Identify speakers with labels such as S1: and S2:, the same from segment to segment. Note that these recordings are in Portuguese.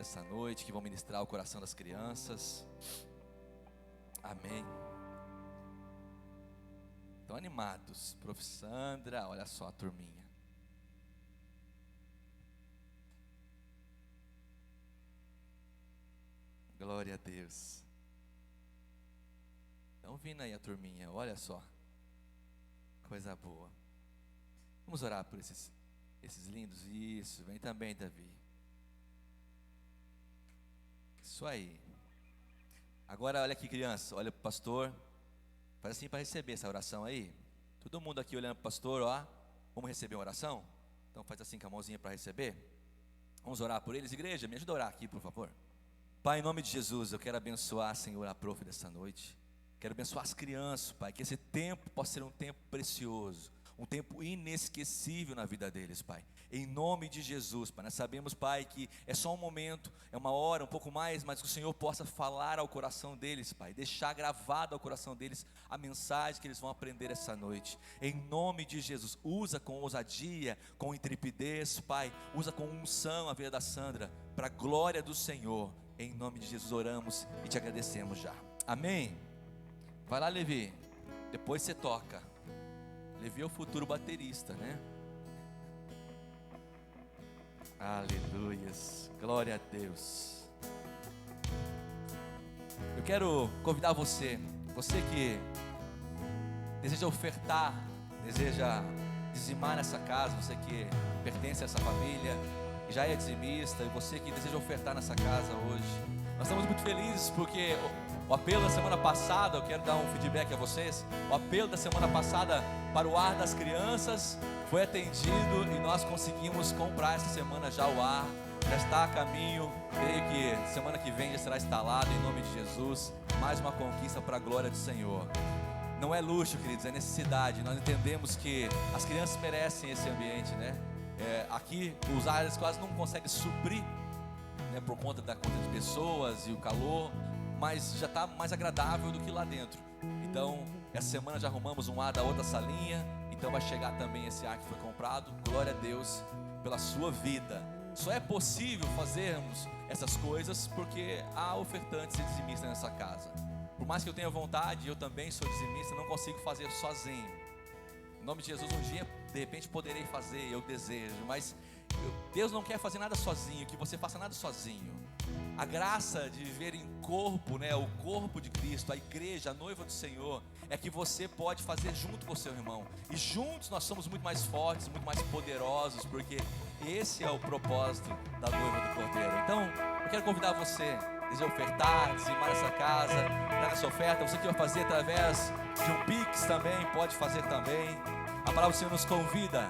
S1: essa noite, que vão ministrar o coração das crianças. Amém. Estão animados. Prof. Sandra, olha só a turminha. Glória a Deus. Estão vindo aí a turminha, olha só. Coisa boa. Vamos orar por esses lindos. Isso, vem também, Davi. Isso aí. Agora olha aqui, criança, olha para o pastor. Faz assim para receber essa oração aí. Todo mundo aqui olhando para o pastor, ó. Vamos receber uma oração? Então faz assim com a mãozinha para receber. Vamos orar por eles. Igreja, me ajuda a orar aqui, por favor. Pai, em nome de Jesus, eu quero abençoar, Senhor, a prof dessa noite. Quero abençoar as crianças, Pai, que esse tempo possa ser um tempo precioso, um tempo inesquecível na vida deles, Pai. Em nome de Jesus, Pai, nós sabemos, Pai, que é só um momento, é uma hora, um pouco mais, mas que o Senhor possa falar ao coração deles, Pai, deixar gravado ao coração deles a mensagem que eles vão aprender essa noite. Em nome de Jesus, usa com ousadia, com intrepidez, Pai, usa com unção a vida da Sandra, para a glória do Senhor. Em nome de Jesus oramos e te agradecemos já. Amém? Vai lá, Levi, depois você toca. Levi é o futuro baterista, né? Aleluias, glória a Deus. Eu quero convidar você que deseja ofertar, deseja dizimar nessa casa, você que pertence a essa família, já é dizimista, e você que deseja ofertar nessa casa hoje. Nós estamos muito felizes porque o apelo da semana passada, eu quero dar um feedback a vocês. O apelo da semana passada para o ar das crianças foi atendido e nós conseguimos comprar essa semana já o ar. Já está a caminho, creio que semana que vem já será instalado em nome de Jesus. Mais uma conquista para a glória do Senhor. Não é luxo, queridos, é necessidade. Nós entendemos que as crianças merecem esse ambiente, né? Aqui os ares quase não conseguem suprir, né, por conta da conta de pessoas e o calor, mas já está mais agradável do que lá dentro. Então, essa semana já arrumamos um ar da outra salinha, então vai chegar também esse ar que foi comprado. Glória a Deus pela sua vida. Só é possível fazermos essas coisas porque há ofertantes e dizimistas nessa casa. Por mais que eu tenha vontade, eu também sou dizimista, não consigo fazer sozinho. Em nome de Jesus, um dia, de repente, poderei fazer, eu desejo, mas Deus não quer fazer nada sozinho, que você faça nada sozinho. A graça de viver em corpo, né, o corpo de Cristo, a igreja, a noiva do Senhor, é que você pode fazer junto com o seu irmão. E juntos nós somos muito mais fortes, muito mais poderosos, porque esse é o propósito da noiva do Cordeiro. Então, eu quero convidar você a ofertar, dizimar essa casa, dar essa oferta. Você que vai fazer através de um Pix também, pode fazer também. A palavra do Senhor nos convida,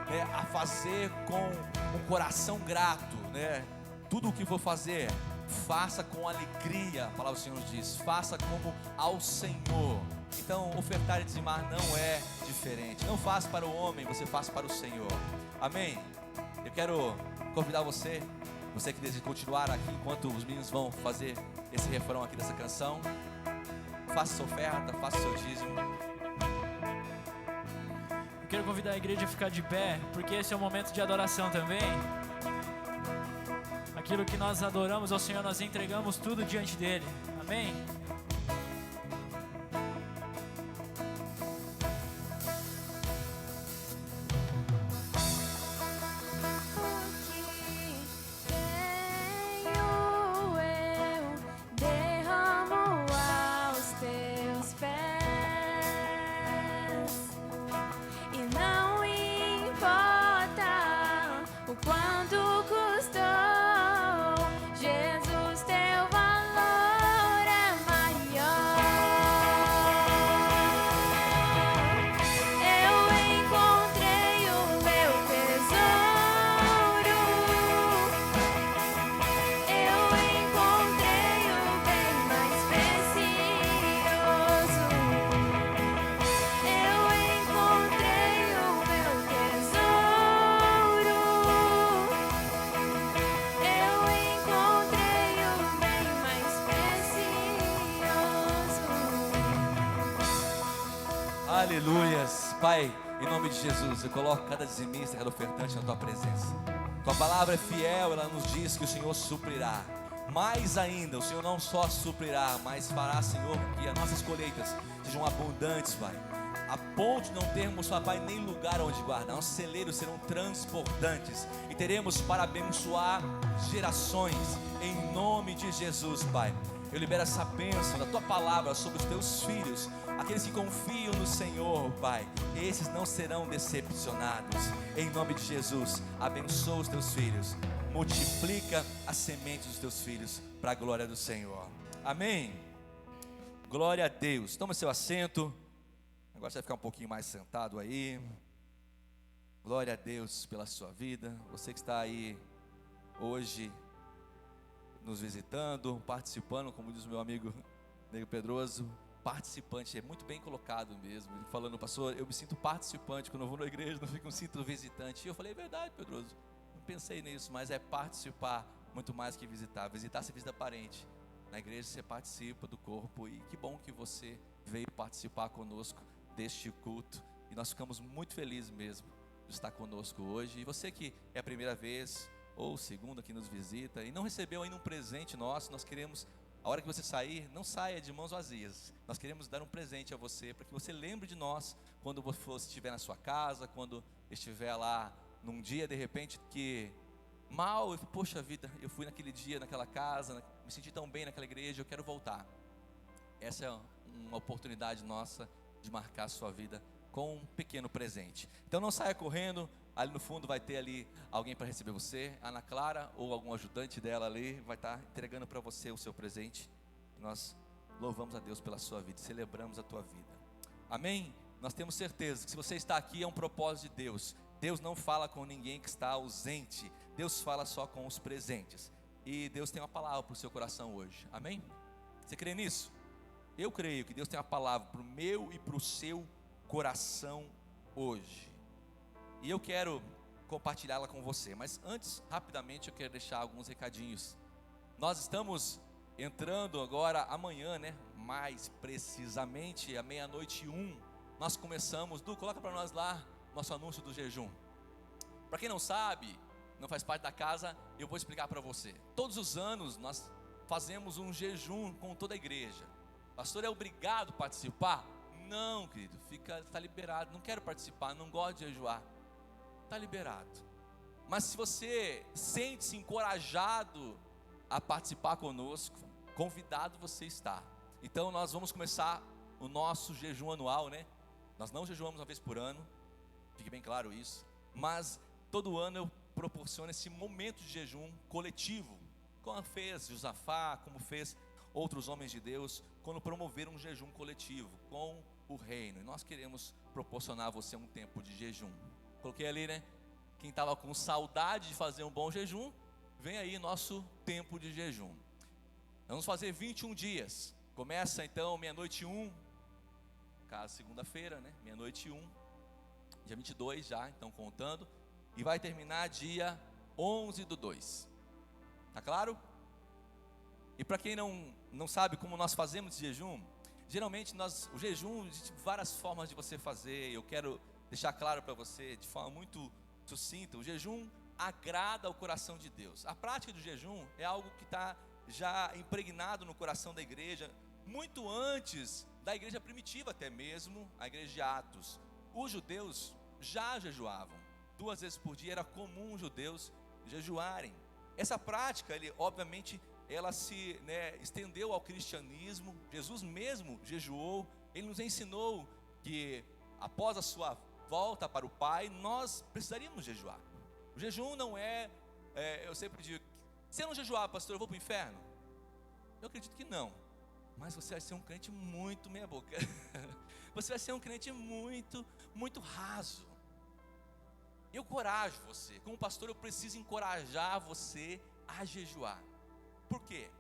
S1: né, a fazer com um coração grato, né? Tudo o que for fazer, faça com alegria. A palavra do Senhor nos diz, faça como ao Senhor. Então, ofertar e dizimar não é diferente. Não faça para o homem, você faz para o Senhor. Amém? Eu quero convidar você que deseja continuar aqui enquanto os meninos vão fazer esse refrão aqui dessa canção. Faça sua oferta, faça seu dízimo.
S2: Eu quero convidar a igreja a ficar de pé, porque esse é um momento de adoração também. Aquilo que nós adoramos ao Senhor, nós entregamos tudo diante dele. Amém?
S1: Aleluias. Pai, em nome de Jesus, eu coloco cada dizimista, cada ofertante na tua presença. Tua palavra é fiel, ela nos diz que o Senhor suprirá. Mais ainda, o Senhor não só suprirá, mas fará, Senhor, que as nossas colheitas sejam abundantes, Pai, a ponto de não termos, Pai, nem lugar onde guardar. Nossos celeiros serão transbordantes e teremos para abençoar gerações, em nome de Jesus, Pai. Eu libero essa bênção da Tua palavra sobre os Teus filhos, aqueles que confiam no Senhor, Pai. Esses não serão decepcionados, em nome de Jesus. Abençoa os Teus filhos, multiplica a semente dos Teus filhos, para a glória do Senhor. Amém. Glória a Deus. Toma seu assento. Agora você vai ficar um pouquinho mais sentado aí. Glória a Deus pela sua vida. Você que está aí hoje nos visitando, participando, como diz o meu amigo Nego Pedroso, participante, é muito bem colocado mesmo. Ele falando, pastor, eu me sinto participante quando eu vou na igreja, não fico, me sinto visitante. E eu falei, é verdade, Pedroso, não pensei nisso, mas é participar muito mais que visitar. Visitar, você visita parente. Na igreja você participa do corpo, e que bom que você veio participar conosco deste culto, e nós ficamos muito felizes mesmo de estar conosco hoje. E você que é a primeira vez ou segunda que nos visita e não recebeu ainda um presente nosso, nós queremos, a hora que você sair, não saia de mãos vazias. Nós queremos dar um presente a você, para que você lembre de nós quando você estiver na sua casa, quando estiver lá num dia de repente que mal, poxa vida, eu fui naquele dia, naquela casa, me senti tão bem naquela igreja, eu quero voltar. Essa é uma oportunidade nossa de marcar a sua vida com um pequeno presente. Então não saia correndo, ali no fundo vai ter ali alguém para receber você, a Ana Clara ou algum ajudante dela ali vai estar entregando para você o seu presente. Nós louvamos a Deus pela sua vida, celebramos a tua vida. Amém? Nós temos certeza que se você está aqui é um propósito de Deus. Deus não fala com ninguém que está ausente, Deus fala só com os presentes. E Deus tem uma palavra para o seu coração hoje. Amém? Você crê nisso? Eu creio que Deus tem uma palavra para o meu e para o seu coração hoje. E eu quero compartilhá-la com você. Mas antes, rapidamente, eu quero deixar alguns recadinhos. Nós estamos entrando agora amanhã, né? Mais precisamente, à 12:01, nós começamos. Du, coloca para nós lá nosso anúncio do jejum. Para quem não sabe, não faz parte da casa, eu vou explicar para você. Todos os anos nós fazemos um jejum com toda a igreja. Pastor, é obrigado a participar? Não, querido, está liberado. Não quero participar, não gosto de jejuar. Está liberado. Mas se você sente-se encorajado a participar conosco, convidado você está. Então nós vamos começar o nosso jejum anual, né? Nós não jejuamos uma vez por ano, fique bem claro isso. Mas todo ano eu proporciono esse momento de jejum coletivo, como fez Josafá, como fez outros homens de Deus, quando promoveram um jejum coletivo com o reino. E nós queremos proporcionar a você um tempo de jejum. Coloquei ali, né? Quem estava com saudade de fazer um bom jejum, vem aí nosso tempo de jejum. Nós vamos fazer 21 dias. Começa então 12:01, caso segunda-feira, né? 12:01, dia 22 já, então contando. E vai terminar dia 11/2. Tá claro? E para quem não sabe como nós fazemos esse jejum, geralmente o jejum, existe várias formas de você fazer. Eu quero deixar claro para você de forma muito sucinta: o jejum agrada ao coração de Deus. A prática do jejum é algo que está já impregnado no coração da igreja, muito antes da igreja primitiva, até mesmo a igreja de Atos. Os judeus já jejuavam 2 vezes por dia, era comum os judeus jejuarem. Essa prática, obviamente, ela se estendeu ao cristianismo. Jesus mesmo jejuou. Ele nos ensinou que após a sua volta para o Pai, nós precisaríamos jejuar. O jejum não eu sempre digo, se eu não jejuar, pastor, eu vou para o inferno? Eu acredito que não. Mas você vai ser um crente muito meia boca. Você vai ser um crente muito, muito raso. Eu encorajo você, como pastor, eu preciso encorajar você a jejuar. Por quê?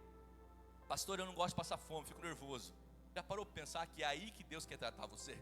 S1: Pastor, eu não gosto de passar fome, fico nervoso. Já parou para pensar que é aí que Deus quer tratar você?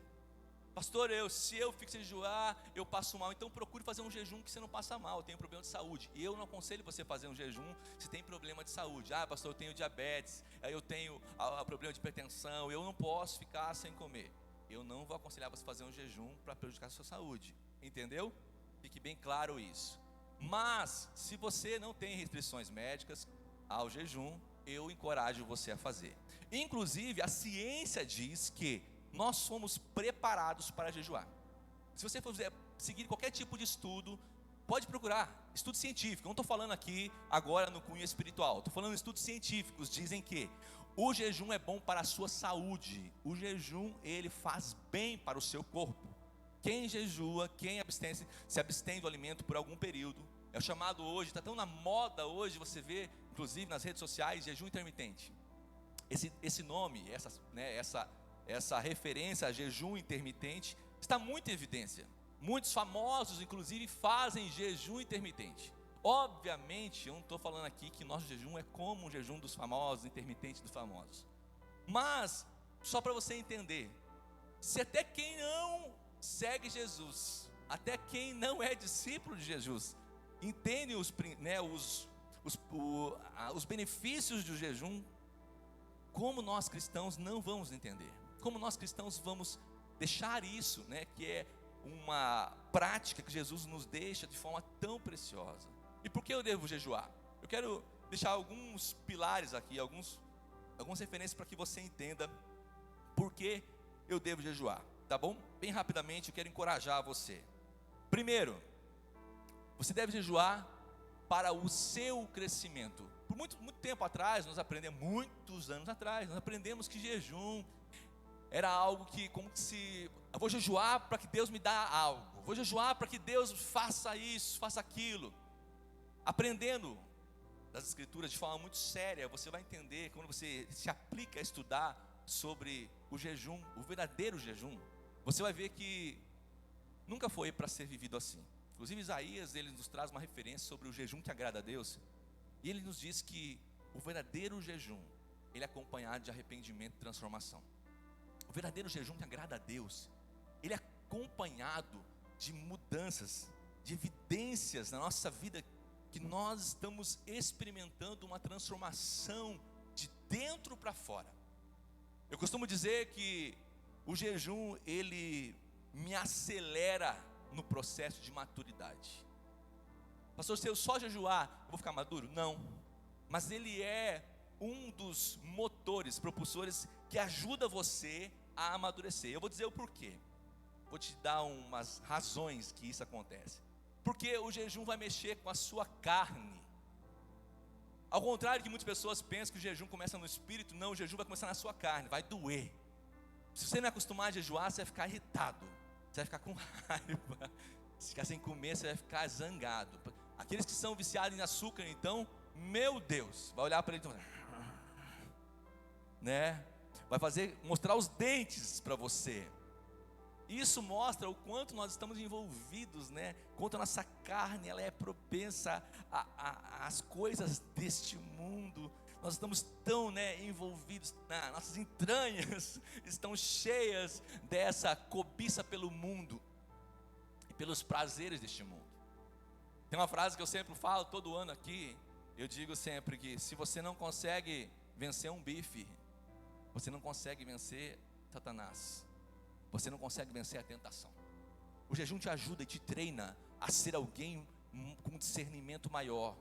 S1: Pastor, se eu fico sem jejuar, eu passo mal. Então procure fazer um jejum que você não passa mal. Eu tenho problema de saúde. E eu não aconselho você a fazer um jejum se tem problema de saúde. Ah, pastor, eu tenho diabetes, eu tenho problema de hipertensão, eu não posso ficar sem comer. Eu não vou aconselhar você a fazer um jejum para prejudicar a sua saúde. Entendeu? Fique bem claro isso. Mas, se você não tem restrições médicas ao jejum, eu encorajo você a fazer. Inclusive, a ciência diz que nós somos preparados para jejuar. Se você for seguir qualquer tipo de estudo, pode procurar, estudo científico. Não estou falando aqui agora no cunho espiritual, estou falando de estudos científicos, dizem que o jejum é bom para a sua saúde. O jejum, ele faz bem para o seu corpo. Quem jejua, quem se abstém do alimento por algum período, é o chamado hoje, está tão na moda hoje, você vê, inclusive nas redes sociais, jejum intermitente. Esse nome, essa referência a jejum intermitente, está muito em evidência. Muitos famosos, inclusive, fazem jejum intermitente. Obviamente, eu não estou falando aqui que nosso jejum é como o jejum dos famosos, intermitente dos famosos. Mas, só para você entender, se até quem não segue Jesus, até quem não é discípulo de Jesus, entende os benefícios do jejum, como nós cristãos não vamos entender? Como nós cristãos vamos deixar isso, que é uma prática que Jesus nos deixa de forma tão preciosa? E por que eu devo jejuar? Eu quero deixar alguns pilares aqui, algumas referências para que você entenda por que eu devo jejuar, tá bom? Bem rapidamente, eu quero encorajar você. Primeiro, você deve jejuar para o seu crescimento. Por muito tempo atrás, muitos anos atrás, nós aprendemos que jejum era algo que, como se, eu vou jejuar para que Deus me dê algo, vou jejuar para que Deus faça isso, faça aquilo. Aprendendo das escrituras de forma muito séria, você vai entender, quando você se aplica a estudar sobre o jejum, o verdadeiro jejum, você vai ver que nunca foi para ser vivido assim. Inclusive Isaías, ele nos traz uma referência sobre o jejum que agrada a Deus, e ele nos diz que o verdadeiro jejum, ele é acompanhado de arrependimento e transformação. O verdadeiro jejum que agrada a Deus, ele é acompanhado de mudanças, de evidências na nossa vida, que nós estamos experimentando uma transformação de dentro para fora. Eu costumo dizer que o jejum, ele me acelera no processo de maturidade. Pastor, se eu só jejuar, eu vou ficar maduro? Não, mas ele é um dos motores, propulsores, que ajuda você a amadurecer. Eu vou dizer o porquê, vou te dar umas razões que isso acontece. Porque o jejum vai mexer com a sua carne. Ao contrário que muitas pessoas pensam que o jejum começa no espírito, não, o jejum vai começar na sua carne, vai doer. Se você não é acostumado a jejuar, você vai ficar irritado, você vai ficar com raiva, se ficar sem comer, você vai ficar zangado. Aqueles que são viciados em açúcar, então, meu Deus, vai olhar para ele e vai mostrar os dentes para você. Isso mostra o quanto nós estamos envolvidos, quanto a nossa carne ela é propensa às coisas deste mundo. Nós estamos tão envolvidos, nossas entranhas estão cheias dessa cobiça pelo mundo e pelos prazeres deste mundo. Tem uma frase que eu sempre falo todo ano aqui, eu digo sempre que se você não consegue vencer um bife, você não consegue vencer Satanás. Você não consegue vencer a tentação. O jejum te ajuda e te treina a ser alguém com discernimento maior,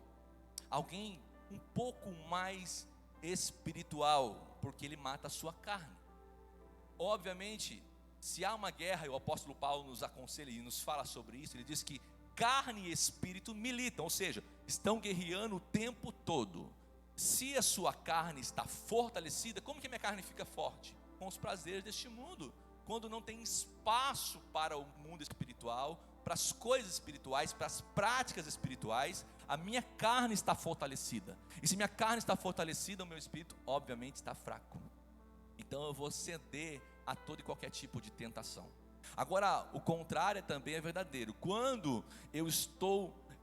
S1: alguém um pouco mais espiritual, porque ele mata a sua carne. Obviamente, se há uma guerra, e o apóstolo Paulo nos aconselha e nos fala sobre isso, ele diz que carne e espírito militam, ou seja, estão guerreando o tempo todo. Se a sua carne está fortalecida, como que a minha carne fica forte? Com os prazeres deste mundo. Quando não tem espaço para o mundo espiritual, para as coisas espirituais, para as práticas espirituais, a minha carne está fortalecida. E se minha carne está fortalecida, o meu espírito obviamente está fraco. Então eu vou ceder a todo e qualquer tipo de tentação. Agora, o contrário também é verdadeiro. Quando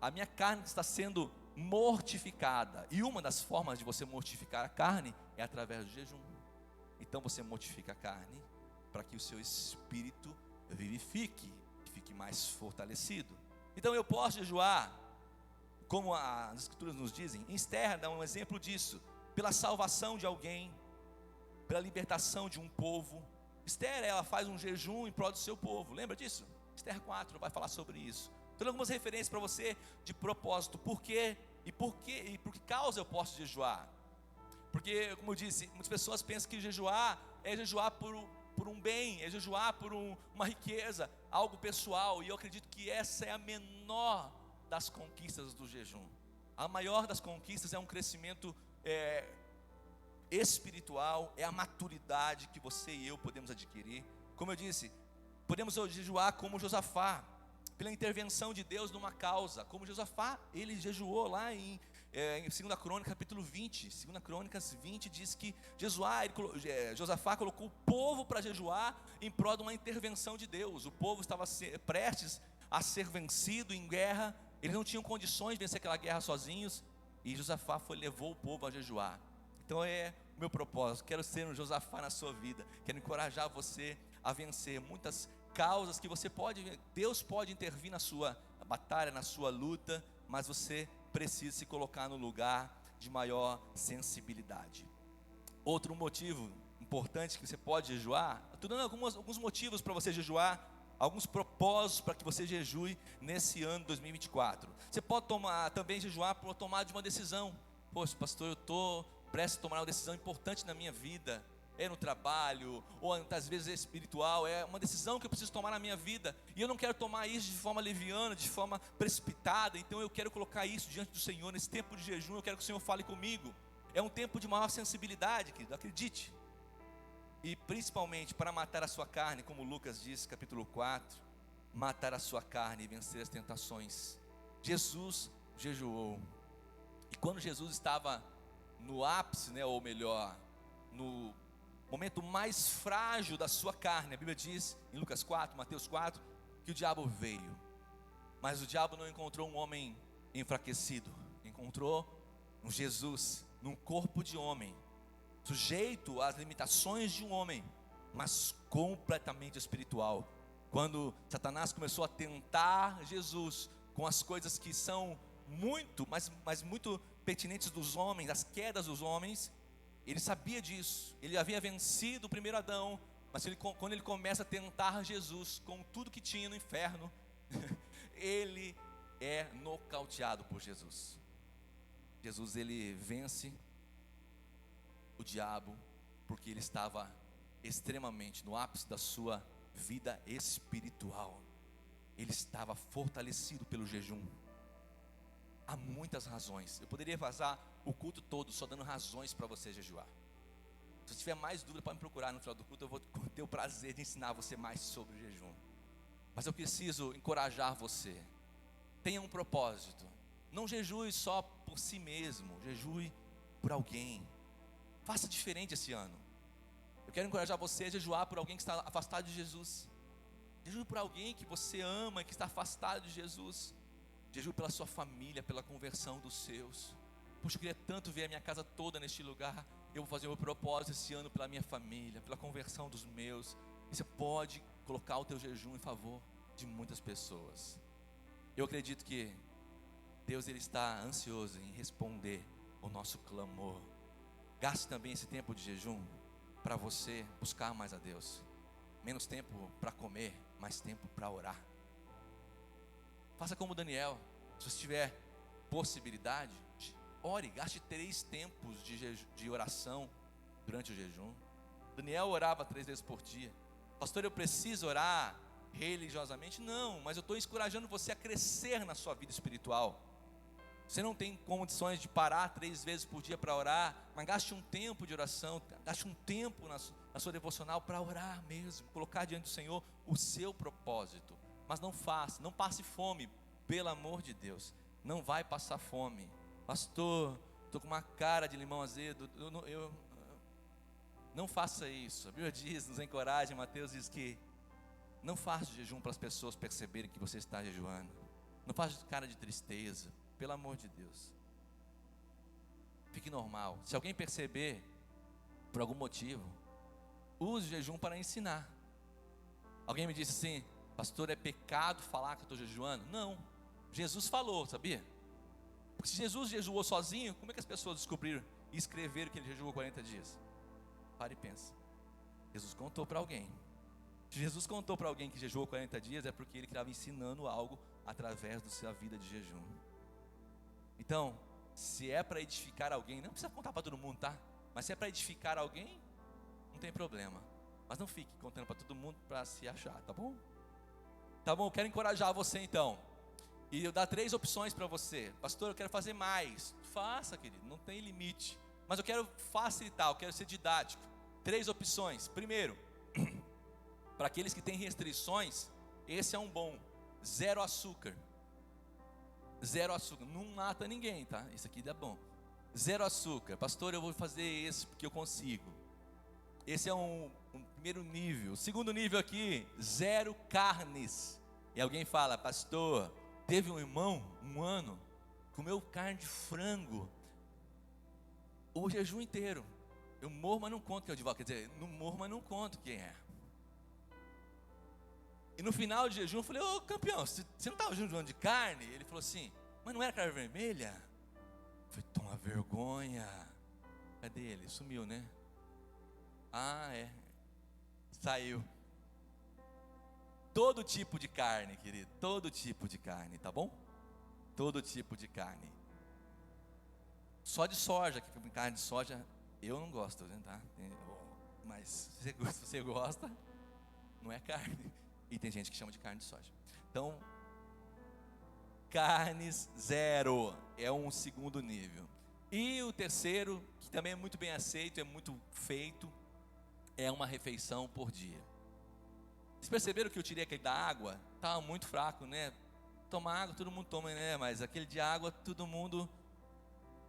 S1: a minha carne está sendo mortificada, e uma das formas de você mortificar a carne é através do jejum. Então você mortifica a carne para que o seu espírito vivifique, fique mais fortalecido. Então eu posso jejuar, como as escrituras nos dizem. Esther dá um exemplo disso, pela salvação de alguém, pela libertação de um povo. Esther, ela faz um jejum em prol do seu povo, lembra disso? Esther 4 vai falar sobre isso. Então, algumas referências para você de propósito. Por quê? E por que causa eu posso jejuar? Porque, como eu disse, muitas pessoas pensam que jejuar é jejuar por um bem, é jejuar por uma riqueza, algo pessoal. E eu acredito que essa é a menor das conquistas do jejum. A maior das conquistas é um crescimento espiritual, é a maturidade que você e eu podemos adquirir. Como eu disse, podemos jejuar como Josafá, pela intervenção de Deus numa causa. Como Josafá, ele jejuou lá em 2 Crônicas capítulo 20. 2 Crônicas 20 diz que Josafá colocou o povo para jejuar em prol de uma intervenção de Deus. O povo estava prestes a ser vencido em guerra, eles não tinham condições de vencer aquela guerra sozinhos, e Josafá levou o povo a jejuar. Então é o meu propósito, quero ser um Josafá na sua vida, quero encorajar você a vencer muitas causas que Deus pode intervir na sua batalha, na sua luta, mas você precisa se colocar no lugar de maior sensibilidade. Outro motivo importante que você pode jejuar, estou dando alguns motivos para você jejuar, alguns propósitos para que você jejue nesse ano 2024. Você pode também jejuar por tomada de uma decisão. Poxa, pastor, eu estou prestes a tomar uma decisão importante na minha vida, no trabalho, ou às vezes é espiritual, é uma decisão que eu preciso tomar na minha vida, e eu não quero tomar isso de forma leviana, de forma precipitada. Então eu quero colocar isso diante do Senhor. Nesse tempo de jejum eu quero que o Senhor fale comigo. É um tempo de maior sensibilidade, querido, acredite. E principalmente para matar a sua carne, como Lucas diz, capítulo 4, matar a sua carne e vencer as tentações. Jesus jejuou, e quando Jesus estava no ápice, ou melhor, no momento mais frágil da sua carne, a Bíblia diz em Lucas 4, Mateus 4, que o diabo veio, mas o diabo não encontrou um homem enfraquecido, encontrou um Jesus, num corpo de homem, sujeito às limitações de um homem, mas completamente espiritual. Quando Satanás começou a tentar Jesus com as coisas que são muito, mas muito pertinentes dos homens, as quedas dos homens, ele sabia disso. Ele havia vencido o primeiro Adão, mas quando ele começa a tentar Jesus com tudo que tinha no inferno, ele é nocauteado por Jesus. Jesus, ele vence o diabo porque ele estava extremamente no ápice da sua vida espiritual. Ele estava fortalecido pelo jejum. Há muitas razões. Eu poderia passar o culto todo só dando razões para você jejuar. Se você tiver mais dúvida, pode me procurar no final do culto. Eu vou ter o prazer de ensinar você mais sobre o jejum. Mas eu preciso encorajar você. Tenha um propósito. Não jejue só por si mesmo. Jejue por alguém. Faça diferente esse ano. Eu quero encorajar você a jejuar por alguém que está afastado de Jesus. Jejue por alguém que você ama e que está afastado de Jesus. Jejue pela sua família, pela conversão dos seus. Puxa, eu queria tanto ver a minha casa toda neste lugar. Eu vou fazer o meu propósito esse ano pela minha família, pela conversão dos meus. E você pode colocar o teu jejum em favor de muitas pessoas. Eu acredito que Deus, ele está ansioso em responder o nosso clamor. Gaste também esse tempo de jejum para você buscar mais a Deus. Menos tempo para comer, mais tempo para orar. Faça como Daniel. Se você tiver possibilidade, ore, gaste 3 tempos de oração durante o jejum. Daniel orava 3 vezes por dia. Pastor, eu preciso orar religiosamente? Não, mas eu estou encorajando você a crescer na sua vida espiritual. Você não tem condições de parar 3 vezes por dia para orar, mas gaste um tempo de oração, gaste um tempo na sua devocional para orar mesmo, colocar diante do Senhor o seu propósito. Mas não passe fome, pelo amor de Deus. Não vai passar fome. Pastor, estou com uma cara de limão azedo. Não faça isso. A Bíblia diz, nos encoraja, Mateus diz que não faça jejum para as pessoas perceberem que você está jejuando. Não faça cara de tristeza, pelo amor de Deus. Fique normal. Se alguém perceber, por algum motivo, use o jejum para ensinar. Alguém me disse assim: pastor, é pecado falar que eu estou jejuando? Não, Jesus falou, sabia? Porque se Jesus jejuou sozinho, como é que as pessoas descobriram e escreveram que ele jejuou 40 dias? Para e pensa. Jesus contou para alguém. Se Jesus contou para alguém que jejuou 40 dias, é porque ele estava ensinando algo através da sua vida de jejum. Então, se é para edificar alguém, não precisa contar para todo mundo, tá? Mas se é para edificar alguém, não tem problema. Mas não fique contando para todo mundo para se achar, tá bom? Tá bom, quero encorajar você então. E eu dar 3 opções para você. Pastor, eu quero fazer mais. Faça, querido, não tem limite. Mas eu quero facilitar, eu quero ser didático. 3 opções. Primeiro, para aqueles que têm restrições, esse é um bom. 0 açúcar. 0 açúcar. Não mata ninguém, tá? Isso aqui dá bom. 0 açúcar. Pastor, eu vou fazer esse porque eu consigo. Esse é um primeiro nível. O segundo nível aqui, 0 carnes. E alguém fala, pastor, teve um irmão, um ano, comeu carne de frango o jejum inteiro. Eu morro, mas não conto que é o Divaldo. Quer dizer, não morro, mas não conto quem é. E no final de jejum eu falei, ô campeão, você não estava jejuando de carne? Ele falou assim, mas não era carne vermelha? Eu falei, toma vergonha. Cadê ele? Sumiu, né? Ah, é. Saiu. Todo tipo de carne, querido. Todo tipo de carne, tá bom? Todo tipo de carne. Só de soja, que carne de soja, eu não gosto, tá? Mas se você gosta, não é carne. E tem gente que chama de carne de soja. Então, carnes 0 é um segundo nível. E o terceiro, que também é muito bem aceito, é muito feito, é uma refeição por dia. Vocês perceberam que eu tirei aquele da água? Estava muito fraco, né? Tomar água, todo mundo toma, né? Mas aquele de água, todo mundo...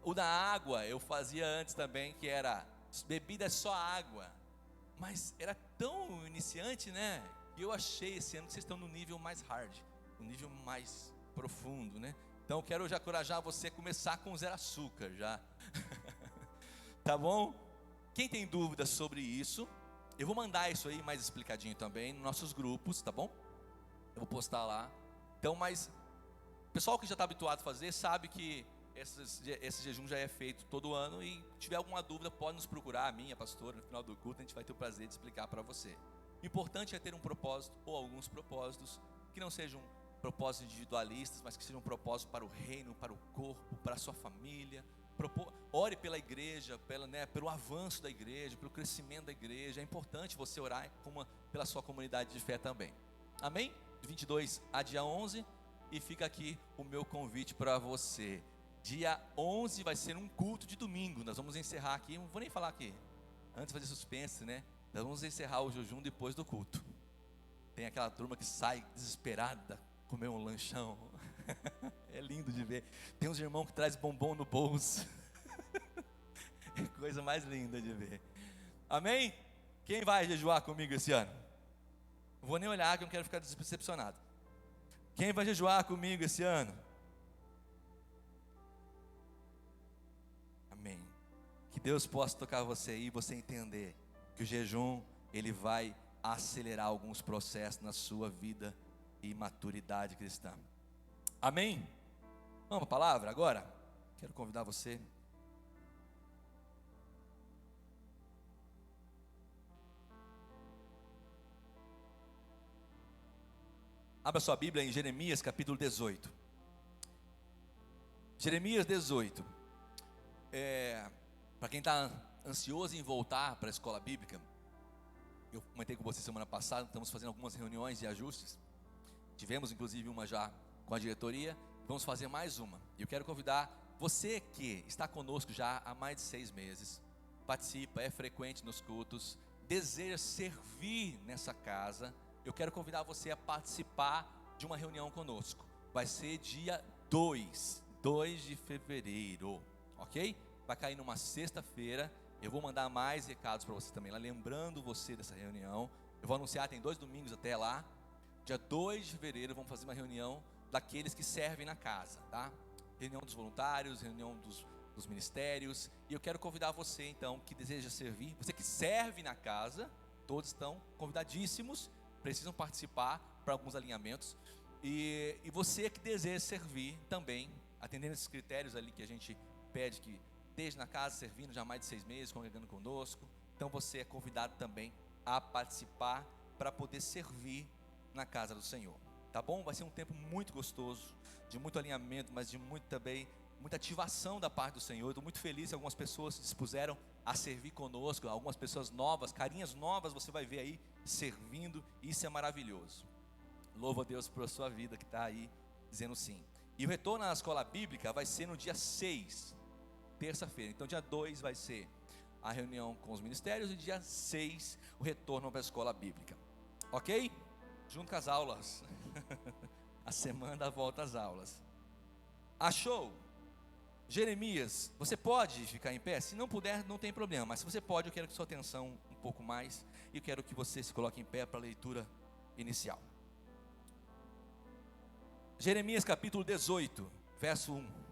S1: O da água, eu fazia antes também, que era bebida é só água. Mas era tão iniciante, né? E eu achei esse ano que vocês estão no nível mais hard, no nível mais profundo, né? Então eu quero já encorajar você a começar com 0 açúcar já. Tá bom? Quem tem dúvidas sobre isso, eu vou mandar isso aí mais explicadinho também nos nossos grupos, tá bom? Eu vou postar lá. Então, mas o pessoal que já está habituado a fazer sabe que esse jejum já é feito todo ano. E se tiver alguma dúvida, pode nos procurar, a minha, a pastora, no final do culto, a gente vai ter o prazer de explicar para você. O importante é ter um propósito, ou alguns propósitos, que não sejam propósitos individualistas, mas que sejam propósitos para o reino, para o corpo, para a sua família. Ore pela igreja, pelo avanço da igreja, pelo crescimento da igreja. É importante você orar pela sua comunidade de fé também. Amém? De 22 a dia 11. E fica aqui o meu convite para você. Dia 11 vai ser um culto de domingo. Nós vamos encerrar aqui, não vou nem falar aqui, antes de fazer suspense, né? Nós vamos encerrar o jejum depois do culto. Tem aquela turma que sai desesperada, comer um lanchão. É lindo de ver. Tem uns irmãos que trazem bombom no bolso. É coisa mais linda de ver. Amém? Quem vai jejuar comigo esse ano? Não vou nem olhar, que eu não quero ficar decepcionado. Quem vai jejuar comigo esse ano? Amém. Que Deus possa tocar você aí e você entender que o jejum, ele vai acelerar alguns processos na sua vida e maturidade cristã. Amém? Vamos para a palavra agora? Quero convidar você. Abra sua Bíblia em Jeremias capítulo 18. Jeremias 18. Para quem está ansioso em voltar para a escola bíblica, eu comentei com você semana passada, estamos fazendo algumas reuniões de ajustes. Tivemos inclusive uma já com a diretoria, vamos fazer mais uma. E eu quero convidar você que está conosco já há mais de 6 meses, participa, é frequente nos cultos, deseja servir nessa casa. Eu quero convidar você a participar de uma reunião conosco. Vai ser dia 2 de fevereiro, ok? Vai cair numa sexta-feira. Eu vou mandar mais recados para você também lá, lembrando você dessa reunião. Eu vou anunciar, tem 2 domingos até lá. Dia 2 de fevereiro vamos fazer uma reunião daqueles que servem na casa, tá? Reunião dos voluntários, reunião dos ministérios. E eu quero convidar você então, que deseja servir, você que serve na casa, todos estão convidadíssimos, precisam participar para alguns alinhamentos. E você que deseja servir também, atendendo esses critérios ali que a gente pede, que esteja na casa servindo já há mais de 6 meses, congregando conosco. Então você é convidado também a participar para poder servir na casa do Senhor. tá bom? Vai ser um tempo muito gostoso, de muito alinhamento, mas de muita ativação da parte do Senhor. Eu estou muito feliz que algumas pessoas se dispuseram a servir conosco, algumas pessoas novas, carinhas novas, você vai ver aí servindo, isso é maravilhoso. Louvo a Deus por sua vida que está aí dizendo sim. E o retorno à escola bíblica vai ser no dia 6, terça-feira. Então dia 2 vai ser a reunião com os ministérios, e dia 6 o retorno para a escola bíblica, ok? Junto com as aulas, a semana volta às aulas. Achou? Jeremias, você pode ficar em pé? Se não puder, não tem problema, mas se você pode, eu quero que sua atenção um pouco mais, e eu quero que você se coloque em pé para a leitura inicial. Jeremias capítulo 18, verso 1.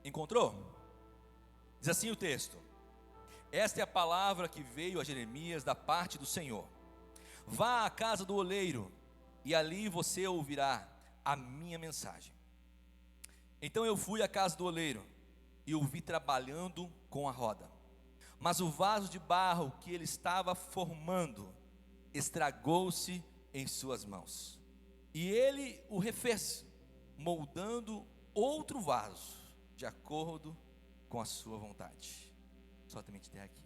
S1: Encontrou? Diz assim o texto: esta é a palavra que veio a Jeremias da parte do Senhor. Vá à casa do oleiro, e ali você ouvirá a minha mensagem. Então eu fui à casa do oleiro, e o vi trabalhando com a roda. Mas o vaso de barro que ele estava formando estragou-se em suas mãos. E ele o refez, moldando outro vaso, de acordo com a sua vontade. Somente até aqui.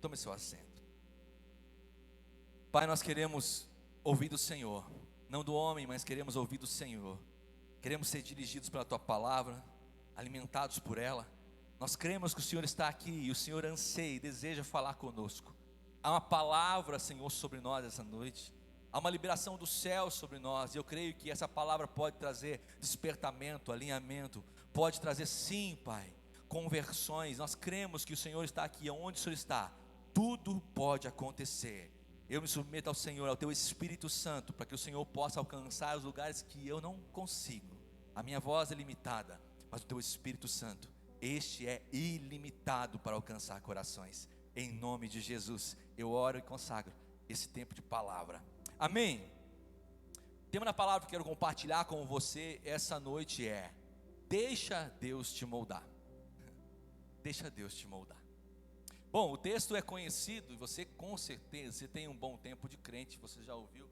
S1: Tome seu assento. Pai, nós queremos ouvir do Senhor, não do homem, mas queremos ouvir do Senhor. Queremos ser dirigidos pela Tua palavra, alimentados por ela. Nós cremos que o Senhor está aqui, e o Senhor anseia e deseja falar conosco. Há uma palavra, Senhor, sobre nós essa noite. Há uma liberação do céu sobre nós, e eu creio que essa palavra pode trazer despertamento, alinhamento, pode trazer sim, Pai, conversões. Nós cremos que o Senhor está aqui, onde o Senhor está, tudo pode acontecer. Eu me submeto ao Senhor, ao Teu Espírito Santo, para que o Senhor possa alcançar os lugares que eu não consigo. A minha voz é limitada, mas o Teu Espírito Santo, este é ilimitado para alcançar corações. Em nome de Jesus, eu oro e consagro esse tempo de palavra. Amém. O tema da palavra que eu quero compartilhar com você essa noite é: deixa Deus te moldar. Deixa Deus te moldar. Bom, o texto é conhecido, e você com certeza, você tem um bom tempo de crente, você já ouviu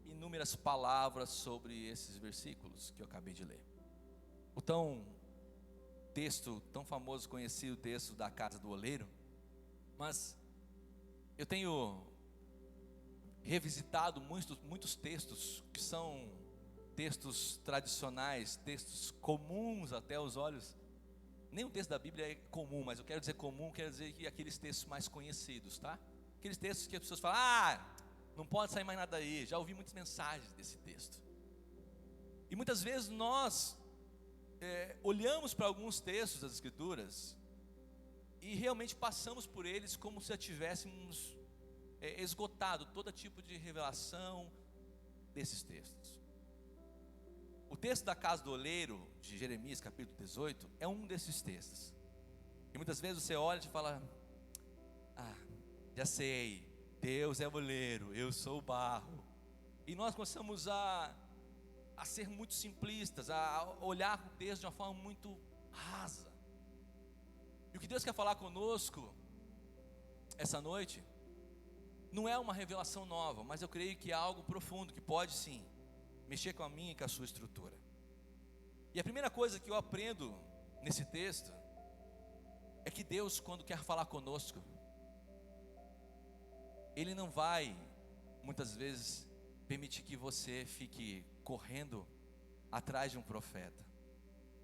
S1: inúmeras palavras sobre esses versículos que eu acabei de ler. O texto tão famoso, conhecido, o texto da casa do oleiro. Mas eu tenho revisitado muitos textos que são textos tradicionais, textos comuns até aos olhos. Nem o texto da Bíblia é comum, mas eu quero dizer comum, quero dizer que aqueles textos mais conhecidos, tá? Aqueles textos que as pessoas falam: não pode sair mais nada daí. Já ouvi muitas mensagens desse texto. E muitas vezes nós olhamos para alguns textos das Escrituras e realmente passamos por eles como se já tivéssemos esgotado todo tipo de revelação desses textos. O texto da casa do oleiro, de Jeremias capítulo 18, é um desses textos. E muitas vezes você olha e fala: já sei, Deus é o oleiro, eu sou o barro. E nós começamos a ser muito simplistas, a olhar o texto de uma forma muito rasa. E o que Deus quer falar conosco essa noite não é uma revelação nova, mas eu creio que é algo profundo, que pode sim mexer com a minha e com a sua estrutura. E a primeira coisa que eu aprendo nesse texto é que Deus, quando quer falar conosco, Ele não vai muitas vezes permitir que você fique correndo atrás de um profeta.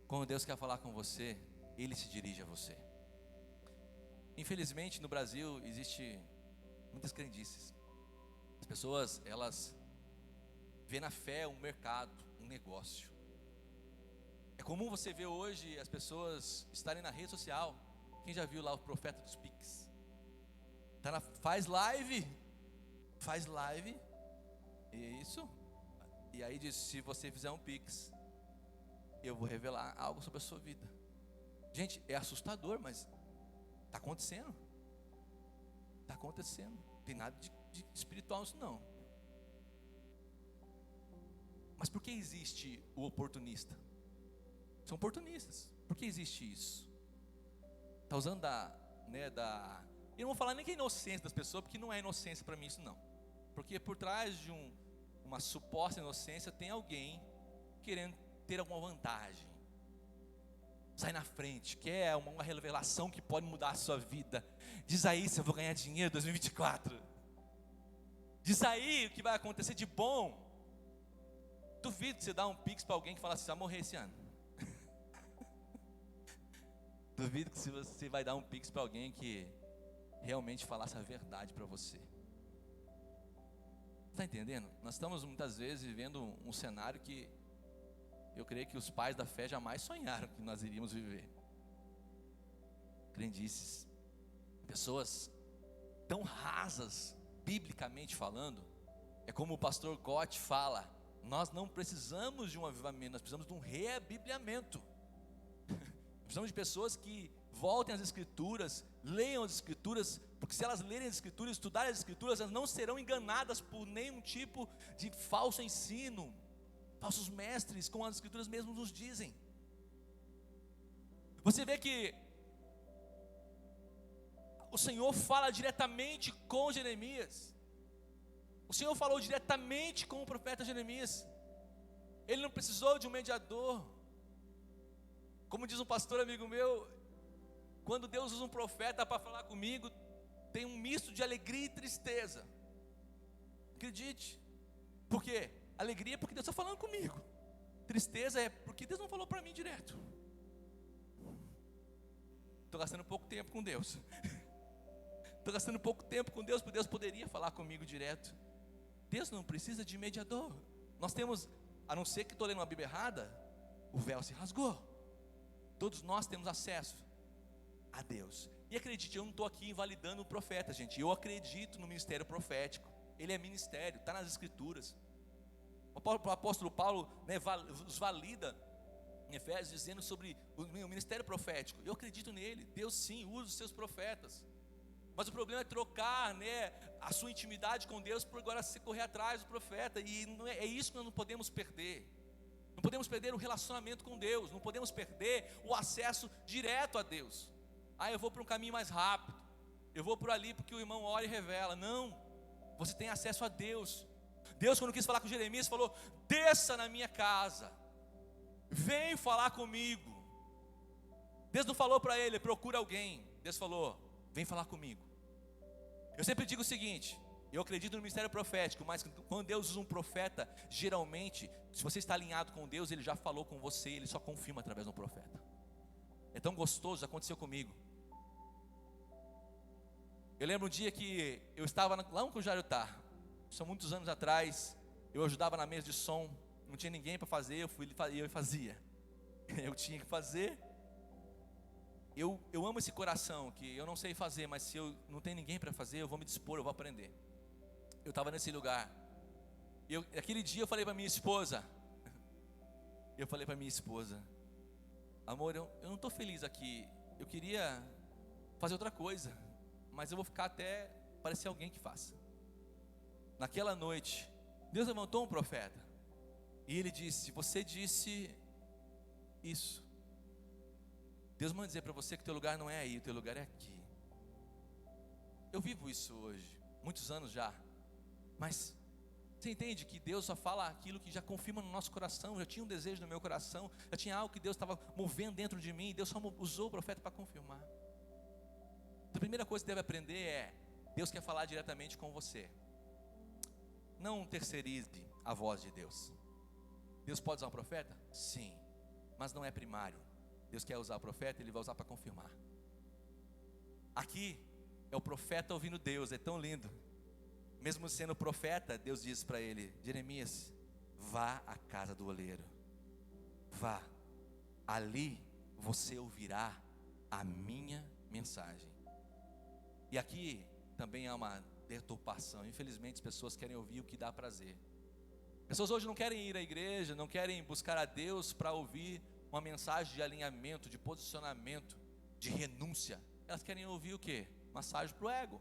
S1: Quando Deus quer falar com você, Ele se dirige a você. Infelizmente no Brasil existe muitas crendices. As pessoas, elas vêem na fé um mercado, um negócio. É comum você ver hoje as pessoas estarem na rede social. Quem já viu lá o profeta dos Pix? Faz live, e é isso. E aí diz: se você fizer um Pix, eu vou revelar algo sobre a sua vida. Gente, é assustador, mas está acontecendo. Está acontecendo. Não tem nada de espiritual nisso não. Mas por que existe o oportunista? São oportunistas. Por que existe isso? Está usando eu não vou falar nem que é inocência das pessoas, porque não é inocência para mim isso não. Porque por trás de uma suposta inocência tem alguém querendo ter alguma vantagem, sai na frente, quer uma revelação que pode mudar a sua vida. Diz aí se eu vou ganhar dinheiro em 2024. Diz aí o que vai acontecer de bom. Duvido que você dá um pix para alguém que fala assim, você vai morrer esse ano. Duvido que você vai dar um pix para alguém que realmente falasse a verdade para você. Está entendendo? Nós estamos muitas vezes vivendo um cenário que eu creio que os pais da fé jamais sonharam que nós iríamos viver. Crendices, pessoas tão rasas, biblicamente falando. É como o pastor Gott fala, nós não precisamos de um avivamento, nós precisamos de um reabibliamento. Precisamos de pessoas que voltem às Escrituras, leiam as Escrituras, porque se elas lerem as Escrituras, estudarem as Escrituras, elas não serão enganadas por nenhum tipo de falso ensino, falsos mestres, como as Escrituras mesmo nos dizem. Você vê que o Senhor fala diretamente com Jeremias. O Senhor falou diretamente com o profeta Jeremias. Ele não precisou de um mediador. Como diz um pastor amigo meu, quando Deus usa um profeta para falar comigo, tem um misto de alegria e tristeza. Acredite. Por quê? Alegria é porque Deus está falando comigo. Tristeza é porque Deus não falou para mim direto. Estou gastando pouco tempo com Deus. Estou gastando pouco tempo com Deus, porque Deus poderia falar comigo direto. Deus não precisa de mediador. Nós temos, a não ser que estou lendo uma Bíblia errada, o véu se rasgou. Todos nós temos acesso a Deus. E acredite, eu não estou aqui invalidando o profeta, gente. Eu acredito no ministério profético. Ele é ministério, está nas Escrituras. O apóstolo Paulo os valida em Efésios, dizendo sobre o ministério profético. Eu acredito nele. Deus sim usa os seus profetas. Mas o problema é trocar a sua intimidade com Deus por agora se correr atrás do profeta. E é isso que nós não podemos perder. Não podemos perder o relacionamento com Deus. Não podemos perder o acesso direto a Deus. Eu vou para um caminho mais rápido. Eu vou por ali porque o irmão ora e revela. Não, você tem acesso a Deus. Deus, quando quis falar com Jeremias, falou: desça na minha casa, vem falar comigo. Deus não falou para ele, procura alguém. Deus falou: vem falar comigo. Eu sempre digo o seguinte, eu acredito no ministério profético, mas quando Deus usa um profeta, geralmente, se você está alinhado com Deus, Ele já falou com você, Ele só confirma através de um profeta. É tão gostoso, já aconteceu comigo. Eu lembro um dia que eu estava lá no Cujariutá, são muitos anos atrás. Eu ajudava na mesa de som, não tinha ninguém para fazer, eu fazia. Eu tinha que fazer. Eu amo esse coração, que eu não sei fazer, mas se eu não tenho ninguém para fazer, eu vou me dispor, eu vou aprender. Eu estava nesse lugar, e aquele dia eu falei para minha esposa, amor, eu não estou feliz aqui, eu queria fazer outra coisa, mas eu vou ficar até aparecer alguém que faça. Naquela noite, Deus levantou um profeta, e ele disse: você disse isso. Deus manda dizer para você que o teu lugar não é aí, o teu lugar é aqui. Eu vivo isso hoje, muitos anos já. Mas você entende que Deus só fala aquilo que já confirma no nosso coração. Já tinha um desejo no meu coração, já tinha algo que Deus estava movendo dentro de mim, e Deus só usou o profeta para confirmar. Então a primeira coisa que você deve aprender é: Deus quer falar diretamente com você. Não terceirize a voz de Deus. Deus pode usar um profeta? Sim, mas não é primário. Deus quer usar o profeta, Ele vai usar para confirmar. Aqui é o profeta ouvindo Deus, é tão lindo. Mesmo sendo profeta, Deus diz para ele: Jeremias, vá à casa do oleiro, vá, ali você ouvirá a minha mensagem. E aqui também há uma deturpação. Infelizmente as pessoas querem ouvir o que dá prazer. Pessoas hoje não querem ir à igreja, não querem buscar a Deus para ouvir uma mensagem de alinhamento, de posicionamento, de renúncia. Elas querem ouvir o quê? Massagem para o ego.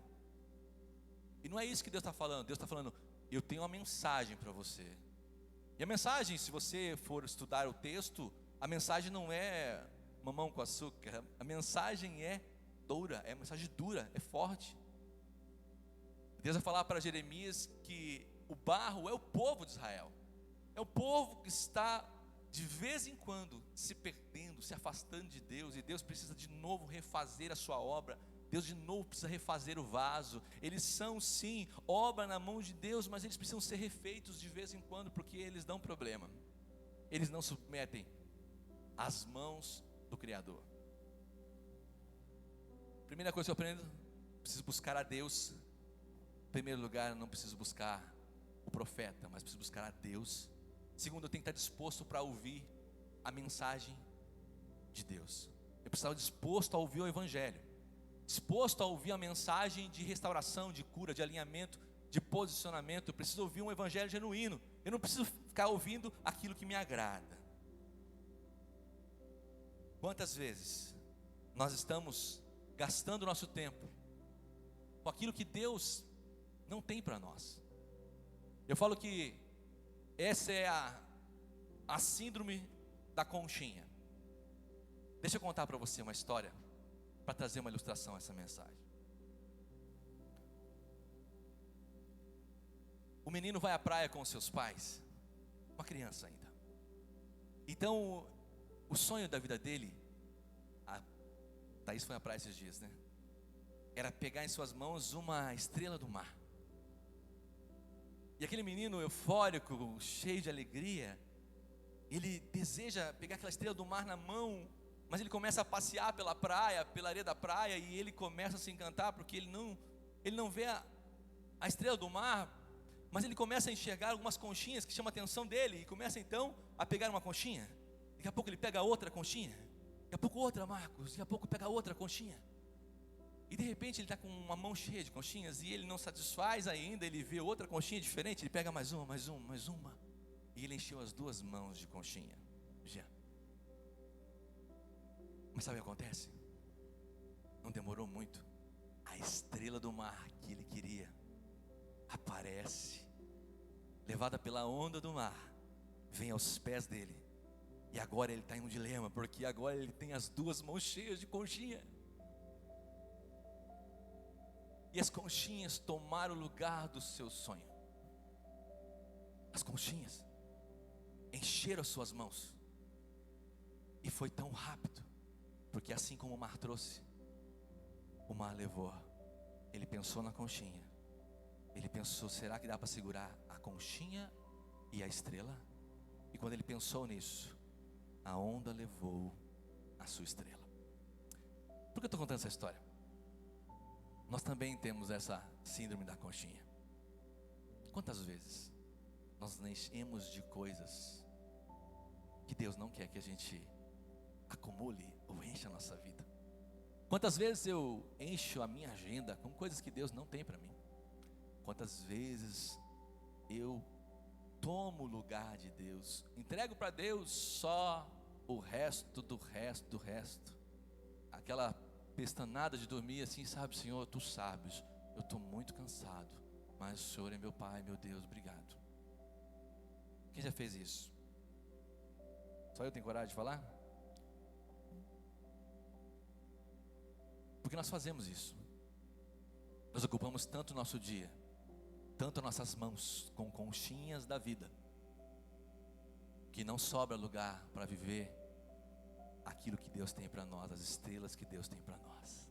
S1: E não é isso que Deus está falando. Deus está falando: eu tenho uma mensagem para você. E a mensagem, se você for estudar o texto, a mensagem não é mamão com açúcar. A mensagem é dura, é uma mensagem dura, é forte. Deus vai falar para Jeremias que o barro é o povo de Israel, é o povo que está de vez em quando se perdendo, se afastando de Deus, e Deus precisa de novo refazer a sua obra. Deus de novo precisa refazer o vaso. Eles são sim obra na mão de Deus, mas eles precisam ser refeitos de vez em quando, porque eles dão problema, eles não submetem às mãos do Criador. Primeira coisa que eu aprendo: preciso buscar a Deus. Em primeiro lugar, eu não preciso buscar o profeta, mas preciso buscar a Deus. Segundo, eu tenho que estar disposto para ouvir a mensagem de Deus. Eu precisava disposto a ouvir o Evangelho, disposto a ouvir a mensagem de restauração, de cura, de alinhamento, de posicionamento. Eu preciso ouvir um Evangelho genuíno. Eu não preciso ficar ouvindo aquilo que me agrada. Quantas vezes nós estamos gastando o nosso tempo com aquilo que Deus não tem para nós? Eu falo que essa é a síndrome da conchinha. Deixa eu contar para você uma história, para trazer uma ilustração a essa mensagem. O menino vai à praia com os seus pais, uma criança ainda. Então, o sonho da vida dele, a Thaís foi à praia esses dias, né? Era pegar em suas mãos uma estrela do mar. E aquele menino eufórico, cheio de alegria, ele deseja pegar aquela estrela do mar na mão, mas ele começa a passear pela praia, pela areia da praia, e ele começa a se encantar, porque ele não vê a estrela do mar, mas ele começa a enxergar algumas conchinhas que chamam a atenção dele, e começa então a pegar uma conchinha. Daqui a pouco ele pega outra conchinha, daqui a pouco outra, Marcos, daqui a pouco pega outra conchinha. E de repente ele está com uma mão cheia de conchinhas, e ele não satisfaz ainda, ele vê outra conchinha diferente, ele pega mais uma, e ele encheu as duas mãos de conchinha. Já. Mas sabe o que acontece? Não demorou muito, a estrela do mar que ele queria aparece, levada pela onda do mar, vem aos pés dele. E agora ele está em um dilema, porque agora ele tem as duas mãos cheias de conchinha. E as conchinhas tomaram o lugar do seu sonho. As conchinhas encheram as suas mãos. E foi tão rápido, porque assim como o mar trouxe, o mar levou. Ele pensou na conchinha. Ele pensou, será que dá para segurar a conchinha e a estrela? E quando ele pensou nisso, a onda levou a sua estrela. Por que eu estou contando essa história? Nós também temos essa síndrome da conchinha. Quantas vezes nós enchemos de coisas que Deus não quer que a gente acumule ou encha a nossa vida? Quantas vezes eu encho a minha agenda com coisas que Deus não tem para mim? Quantas vezes eu tomo o lugar de Deus, entrego para Deus só o resto do resto, aquela pestanada de dormir assim, sabe, Senhor, Tu sabes, eu estou muito cansado, mas o Senhor é meu Pai, meu Deus, obrigado. Quem já fez isso? Só eu tenho coragem de falar? Porque nós fazemos isso. Nós ocupamos tanto o nosso dia, tanto as nossas mãos com conchinhas da vida, que não sobra lugar para viver aquilo que Deus tem para nós, as estrelas que Deus tem para nós.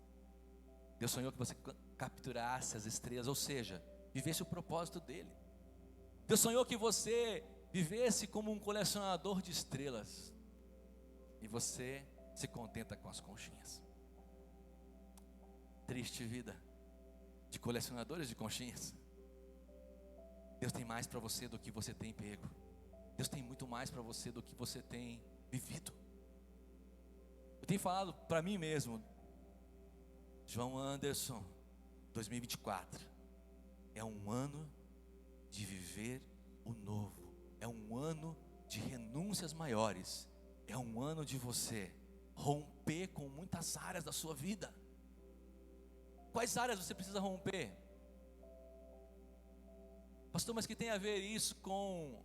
S1: Deus sonhou que você capturasse as estrelas, ou seja, vivesse o propósito dele. Deus sonhou que você vivesse como um colecionador de estrelas, e você se contenta com as conchinhas. Triste vida de colecionadores de conchinhas. Deus tem mais para você do que você tem pego. Deus tem muito mais para você do que você tem vivido. Eu tenho falado para mim mesmo, João Anderson, 2024 é um ano de viver o novo, é um ano de renúncias maiores, é um ano de você romper com muitas áreas da sua vida. Quais áreas você precisa romper? Pastor, mas que tem a ver isso com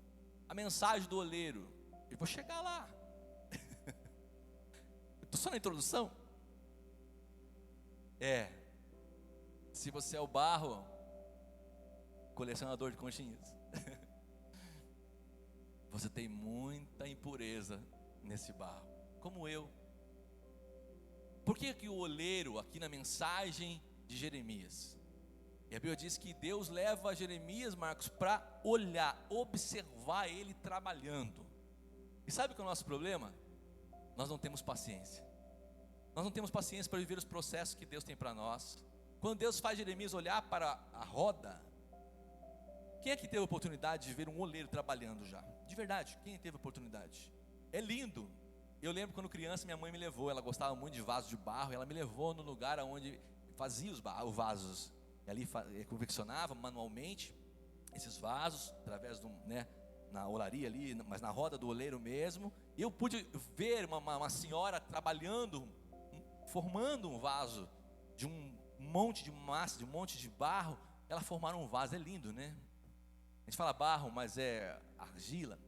S1: a mensagem do oleiro? Eu vou chegar lá. Estou só na introdução. É, se você é o barro, colecionador de conchinhas, você tem muita impureza nesse barro, como eu. Por que que o oleiro, aqui na mensagem de Jeremias, e a Bíblia diz que Deus leva Jeremias, Marcos, para olhar, observar ele trabalhando. E sabe qual é o nosso problema? Nós não temos paciência. Nós não temos paciência para viver os processos que Deus tem para nós. Quando Deus faz Jeremias olhar para a roda, quem é que teve a oportunidade de ver um oleiro trabalhando já? De verdade, quem teve a oportunidade? É lindo. Eu lembro quando criança minha mãe me levou, ela gostava muito de vasos de barro, ela me levou no lugar onde fazia os vasos, e ali confeccionava manualmente esses vasos, através do, na olaria ali, mas na roda do oleiro mesmo. E eu pude ver uma senhora trabalhando, formando um vaso de um monte de massa, de um monte de barro. Ela formar um vaso, é lindo, né? A gente fala barro, mas é argila.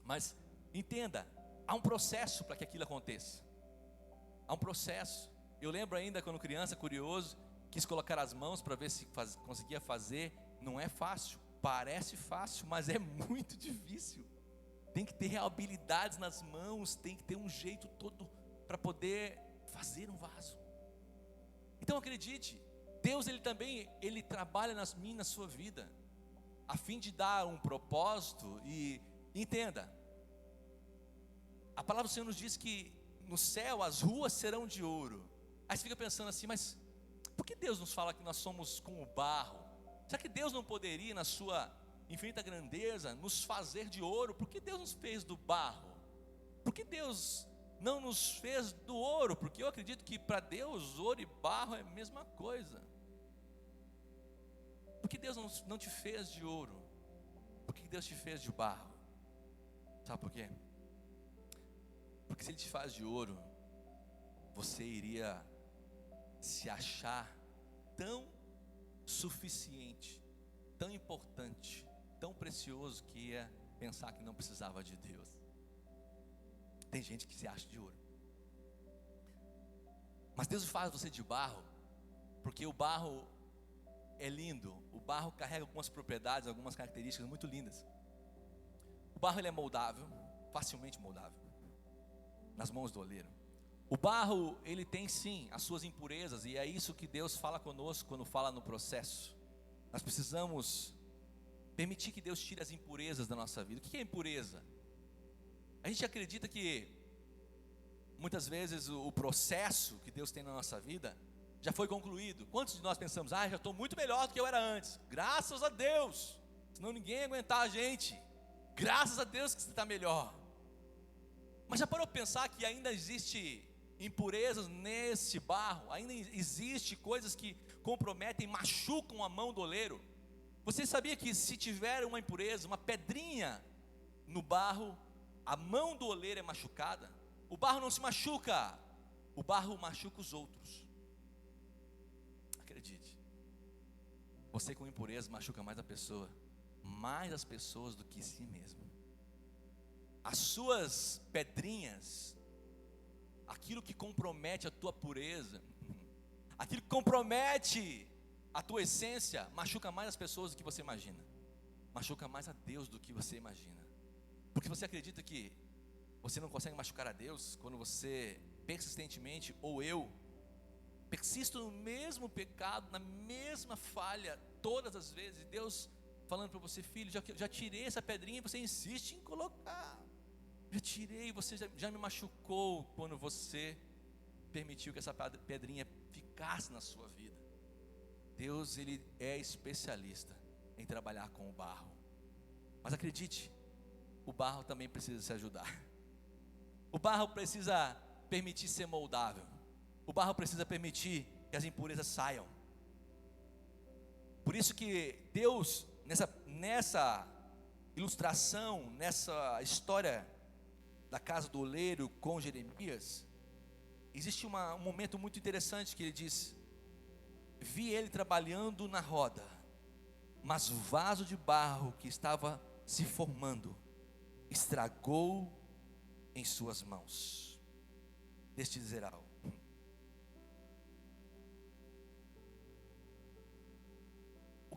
S1: Mas entenda, há um processo para que aquilo aconteça. Há um processo. Eu lembro ainda quando criança, curioso, quis colocar as mãos para ver se conseguia fazer. Não é fácil, parece fácil, mas é muito difícil. Tem que ter habilidades nas mãos, tem que ter um jeito todo para poder fazer um vaso. Então acredite, Deus ele trabalha nas minhas, na sua vida, a fim de dar um propósito. E entenda, a palavra do Senhor nos diz que no céu as ruas serão de ouro. Aí você fica pensando assim, mas por que Deus nos fala que nós somos como o barro? Será que Deus não poderia, na sua infinita grandeza, nos fazer de ouro? Por que Deus nos fez do barro? Por que Deus não nos fez do ouro? Porque eu acredito que para Deus ouro e barro é a mesma coisa. Por que Deus não te fez de ouro? Por que Deus te fez de barro? Sabe por quê? Porque se Ele te faz de ouro, você iria se achar tão suficiente, tão importante, tão precioso, que ia pensar que não precisava de Deus. Tem gente que se acha de ouro, mas Deus faz você de barro, porque o barro é lindo. O barro carrega algumas propriedades, algumas características muito lindas. O barro ele é moldável, facilmente moldável, nas mãos do oleiro. O barro ele tem sim as suas impurezas, e é isso que Deus fala conosco quando fala no processo. Nós precisamos permitir que Deus tire as impurezas da nossa vida. O que é impureza? A gente acredita que muitas vezes o processo que Deus tem na nossa vida já foi concluído. Quantos de nós pensamos, já estou muito melhor do que eu era antes, graças a Deus, senão ninguém ia aguentar a gente, graças a Deus que você está melhor. Mas já parou para pensar que ainda existe impurezas nesse barro? Ainda existe coisas que comprometem, machucam a mão do oleiro? Você sabia que se tiver uma impureza, uma pedrinha no barro, a mão do oleiro é machucada? O barro não se machuca, o barro machuca os outros. Acredite, você com impureza machuca mais a pessoa, mais as pessoas do que si mesmo. As suas pedrinhas, aquilo que compromete a tua pureza, aquilo que compromete a tua essência, machuca mais as pessoas do que você imagina, machuca mais a Deus do que você imagina. Porque você acredita que você não consegue machucar a Deus quando você persistentemente, ou eu, persisto no mesmo pecado, na mesma falha, todas as vezes, e Deus falando para você, filho, já tirei essa pedrinha e você insiste em colocar. Já tirei, você já me machucou quando você permitiu que essa pedrinha ficasse na sua vida. Deus, Ele é especialista em trabalhar com o barro. Mas acredite, o barro também precisa se ajudar. O barro precisa permitir ser moldável. O barro precisa permitir que as impurezas saiam. Por isso que Deus, nessa ilustração, nessa história da casa do oleiro com Jeremias, existe um momento muito interessante que ele diz: vi ele trabalhando na roda, mas o vaso de barro que estava se formando estragou em suas mãos. Deixa eu te dizer algo.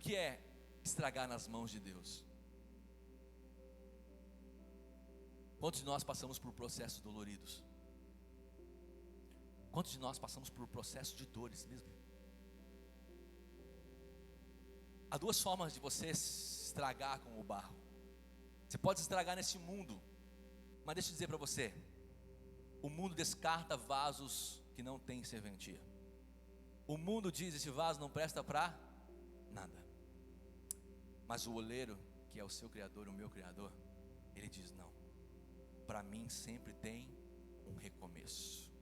S1: que é estragar nas mãos de Deus? Quantos de nós passamos por processos doloridos? Quantos de nós passamos por processos de dores mesmo? Há duas formas de você se estragar com o barro. Você pode se estragar nesse mundo, mas deixa eu dizer para você, o mundo descarta vasos que não têm serventia. O mundo diz: esse vaso não presta para nada. Mas o oleiro, que é o seu Criador, o meu Criador, ele diz: não, para mim sempre tem um recomeço.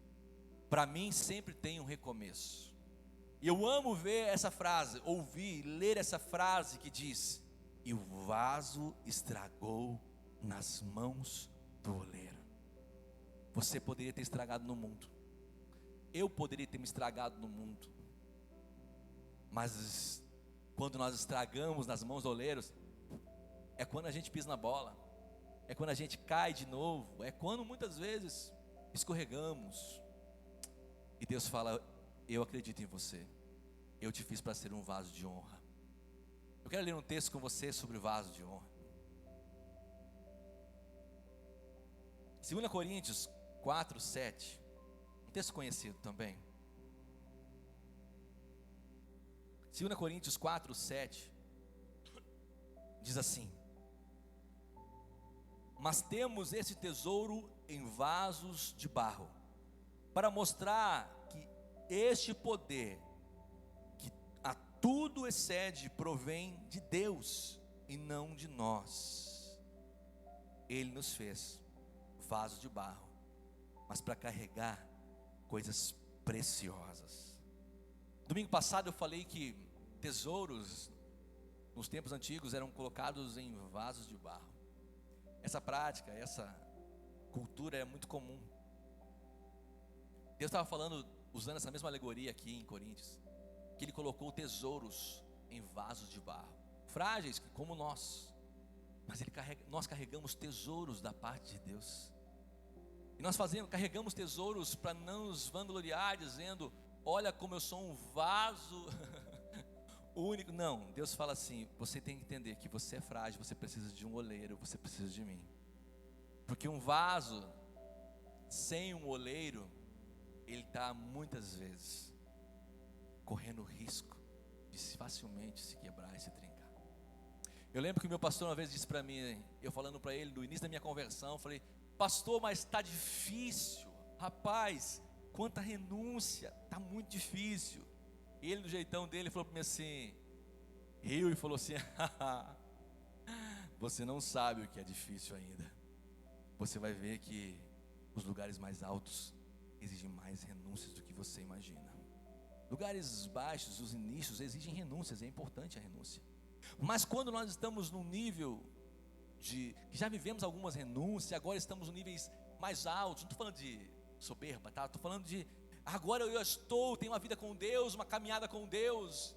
S1: Para mim sempre tem um recomeço. E eu amo ver essa frase, ouvir, ler essa frase que diz: e o vaso estragou nas mãos do oleiro. Você poderia ter estragado no mundo, eu poderia ter me estragado no mundo, mas quando nós estragamos nas mãos do oleiro, é quando a gente pisa na bola, é quando a gente cai de novo, é quando muitas vezes escorregamos. E Deus fala: eu acredito em você, eu te fiz para ser um vaso de honra. Eu quero ler um texto com você sobre o vaso de honra. 2 Coríntios 4:7, um texto conhecido também. 2 Coríntios 4:7 diz assim: mas temos esse tesouro em vasos de barro, para mostrar que este poder, que a tudo excede, provém de Deus e não de nós. Ele nos fez vasos de barro, mas para carregar coisas preciosas. Domingo passado eu falei que tesouros nos tempos antigos eram colocados em vasos de barro. Essa prática, essa cultura é muito comum. Deus estava falando, usando essa mesma alegoria aqui em Coríntios, que Ele colocou tesouros em vasos de barro, frágeis como nós, mas nós carregamos tesouros da parte de Deus. E nós carregamos tesouros para não nos vangloriar, dizendo: olha como eu sou um vaso único. Não, Deus fala assim: você tem que entender que você é frágil, você precisa de um oleiro, você precisa de mim. Porque um vaso sem um oleiro, ele está muitas vezes correndo risco de facilmente se quebrar e se trincar. Eu lembro que meu pastor uma vez disse para mim, eu falando para ele no início da minha conversão, eu falei: pastor, mas está difícil, rapaz, quanta renúncia, está muito difícil. E ele, do jeitão dele, falou para mim assim, riu e falou assim: você não sabe o que é difícil ainda. Você vai ver que os lugares mais altos exigem mais renúncias do que você imagina. Lugares baixos, os inícios exigem renúncias, é importante a renúncia. Mas quando nós estamos num nível que já vivemos algumas renúncias, agora estamos em níveis mais altos, não estou falando de soberba, tá? Estou falando de agora eu tenho uma vida com Deus, uma caminhada com Deus.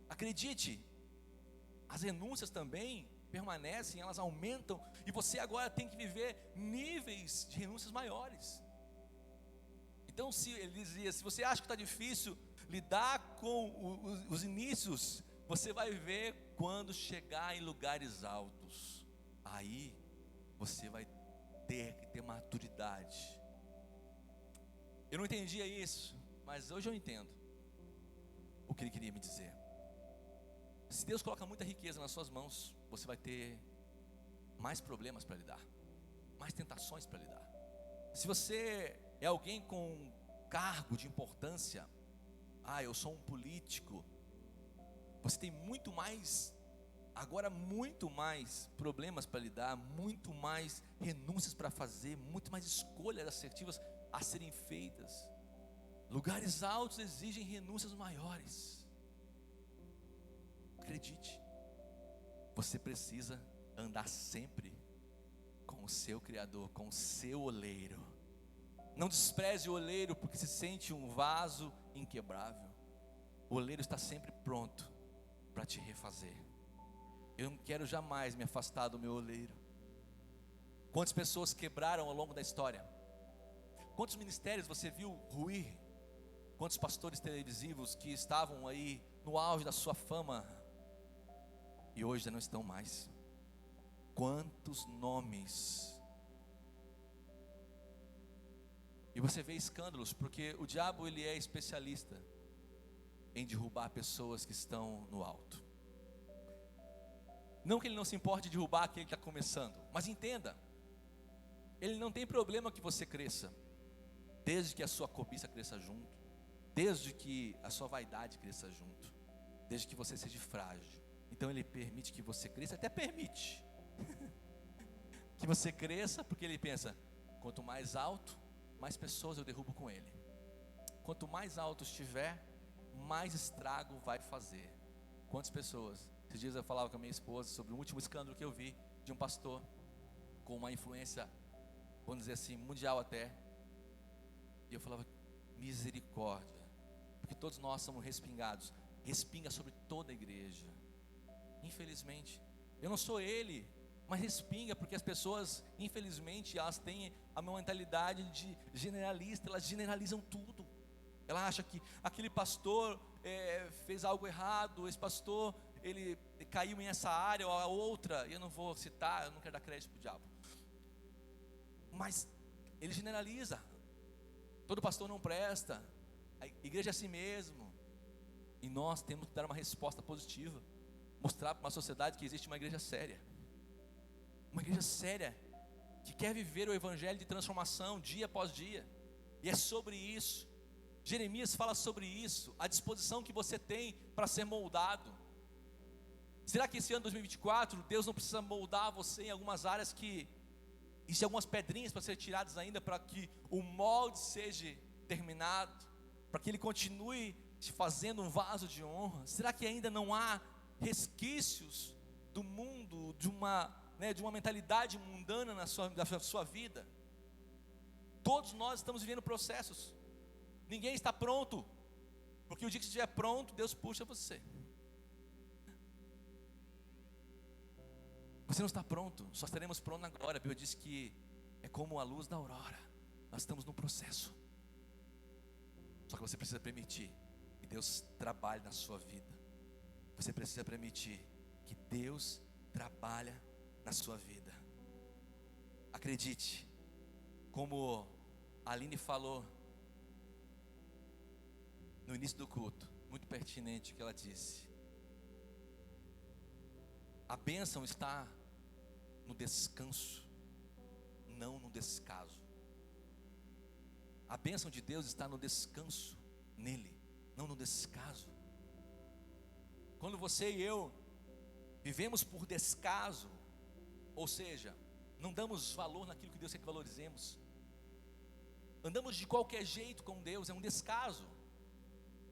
S1: Acredite, as renúncias também permanecem, elas aumentam, e você agora tem que viver níveis de renúncias maiores. Então, ele dizia: se você acha que está difícil lidar com os inícios, você vai ver quando chegar em lugares altos, aí você vai ter que ter maturidade. Eu não entendia isso, mas hoje eu entendo o que ele queria me dizer. Se Deus coloca muita riqueza nas suas mãos, você vai ter mais problemas para lidar, mais tentações para lidar. Se você é alguém com cargo de importância, eu sou um político, você tem muito mais problemas para lidar, muito mais renúncias para fazer, muito mais escolhas assertivas a serem feitas. Lugares altos exigem renúncias maiores. Acredite, você precisa andar sempre com o seu Criador, com o seu oleiro. Não despreze o oleiro porque se sente um vaso inquebrável. O oleiro está sempre pronto para te refazer. Eu não quero jamais me afastar do meu oleiro. Quantas pessoas quebraram ao longo da história? Quantos ministérios você viu ruir? Quantos pastores televisivos que estavam aí no auge da sua fama e hoje já não estão mais. Quantos nomes! E você vê escândalos, porque o diabo ele é especialista em derrubar pessoas que estão no alto. Não que ele não se importe de derrubar aquele que está começando, mas entenda, ele não tem problema que você cresça, desde que a sua cobiça cresça junto, desde que a sua vaidade cresça junto, desde que você seja frágil. Então ele permite que você cresça, até permite que você cresça, porque ele pensa, quanto mais alto, mais pessoas eu derrubo com ele. Quanto mais alto estiver, mais estrago vai fazer. Quantas pessoas? Esses dias eu falava com a minha esposa sobre o último escândalo que eu vi de um pastor com uma influência, vamos dizer assim, mundial até. E eu falava, misericórdia, porque todos nós somos respingados. Respinga sobre toda a igreja. Infelizmente, eu não sou ele, mas respinga, porque as pessoas, infelizmente, elas têm a mentalidade de generalista, elas generalizam tudo. Ela acha que aquele pastor fez algo errado, esse pastor, ele caiu em essa área ou a outra, eu não vou citar, eu não quero dar crédito para o diabo. Mas ele generaliza, todo pastor não presta, a igreja é assim mesmo. E nós temos que dar uma resposta positiva, mostrar para uma sociedade que existe uma igreja séria. Uma igreja séria, que quer viver o evangelho de transformação dia após dia. E é sobre isso. Jeremias fala sobre isso, a disposição que você tem para ser moldado. Será que esse ano 2024, Deus não precisa moldar você em algumas áreas que existem algumas pedrinhas para ser tiradas ainda, para que o molde seja terminado, para que ele continue te fazendo um vaso de honra? Será que ainda não há resquícios do mundo, de uma mentalidade mundana na sua vida? Todos nós estamos vivendo processos. Ninguém está pronto, porque o dia que você estiver pronto, Deus puxa você. Você não está pronto, só estaremos prontos na glória. A Bíblia diz que é como a luz da aurora. Nós estamos no processo. Só que você precisa permitir que Deus trabalhe na sua vida. Você precisa permitir que Deus trabalhe na sua vida. Acredite, como a Aline falou no início do culto, muito pertinente o que ela disse. A bênção está no descanso, não no descaso. A bênção de Deus está no descanso nele, não no descaso. Quando você e eu vivemos por descaso, ou seja, não damos valor naquilo que Deus quer que valorizemos, andamos de qualquer jeito com Deus, é um descaso.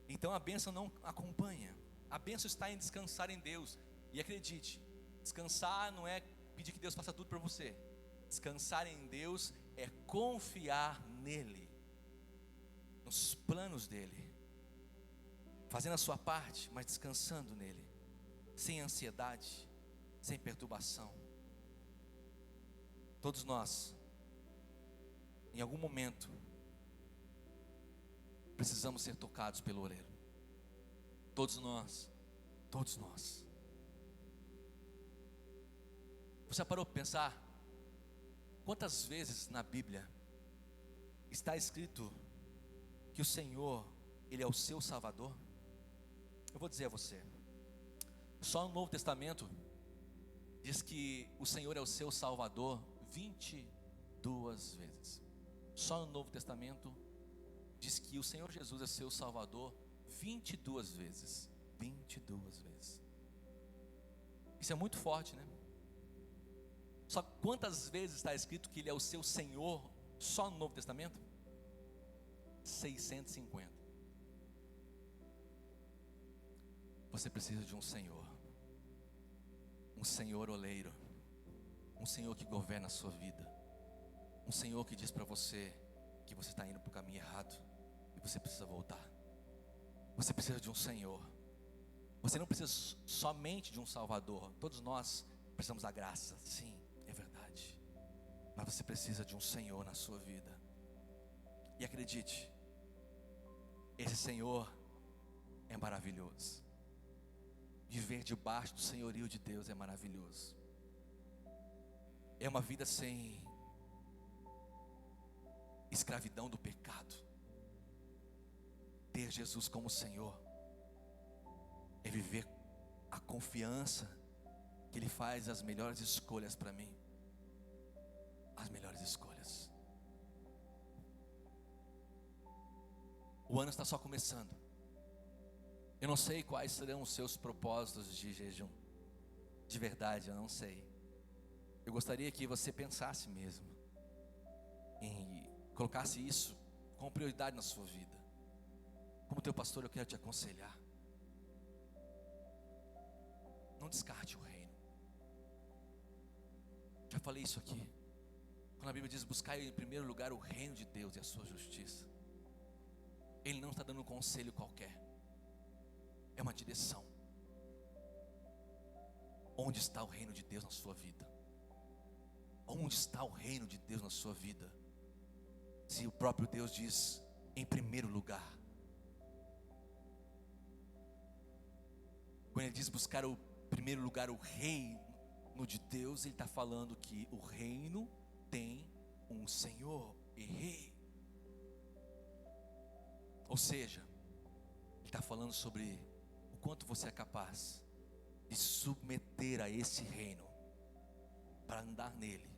S1: Então a bênção não acompanha. A bênção está em descansar em Deus. E acredite, descansar não é pedir que Deus faça tudo por você. Descansar em Deus é confiar nele, nos planos dele, fazendo a sua parte, mas descansando nele, sem ansiedade, sem perturbação. Todos nós, em algum momento, precisamos ser tocados pelo orelho. Todos nós, todos nós. Você parou para pensar quantas vezes na Bíblia está escrito que o Senhor, Ele é o seu Salvador? Eu vou dizer a você, só no Novo Testamento diz que o Senhor é o seu Salvador 22 vezes. Só no Novo Testamento diz que o Senhor Jesus é seu Salvador 22 vezes. 22 vezes. Isso é muito forte, né? Só quantas vezes está escrito que Ele é o seu Senhor só no Novo Testamento? 650. Você precisa de um Senhor oleiro, um Senhor que governa a sua vida, um Senhor que diz para você que você está indo para o caminho errado e você precisa voltar. Você precisa de um Senhor. Você não precisa somente de um Salvador. Todos nós precisamos da graça, sim, é verdade. Mas você precisa de um Senhor na sua vida. E acredite, esse Senhor é maravilhoso. viver debaixo do senhorio de Deus é maravilhoso. É uma vida sem escravidão do pecado. Ter Jesus como Senhor é viver a confiança que Ele faz as melhores escolhas para mim. As melhores escolhas. O ano está só começando. Eu não sei quais serão os seus propósitos de jejum. De verdade, eu não sei. Eu gostaria que você pensasse mesmo e colocasse isso como prioridade na sua vida. Como teu pastor, eu quero te aconselhar. Não descarte o reino. Já falei isso aqui. Quando a Bíblia diz buscar em primeiro lugar o reino de Deus e a sua justiça, Ele não está dando um conselho qualquer. É uma direção. Onde está o reino de Deus na sua vida? Onde está o reino de Deus na sua vida? Se o próprio Deus diz em primeiro lugar. Quando Ele diz buscar o primeiro lugar, o reino de Deus, Ele está falando que o reino tem um Senhor e Rei. Ou seja, Ele está falando sobre o quanto você é capaz de submeter a esse reino para andar nele.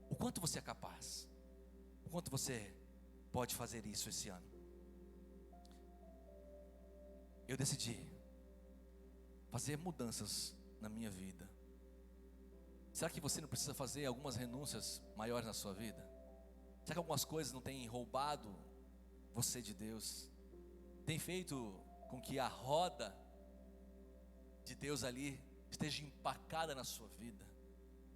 S1: O quanto você é capaz? O quanto você pode fazer isso esse ano? Eu decidi fazer mudanças na minha vida. Será que você não precisa fazer algumas renúncias maiores na sua vida? Será que algumas coisas não têm roubado você de Deus? Tem feito com que a roda de Deus ali esteja empacada na sua vida?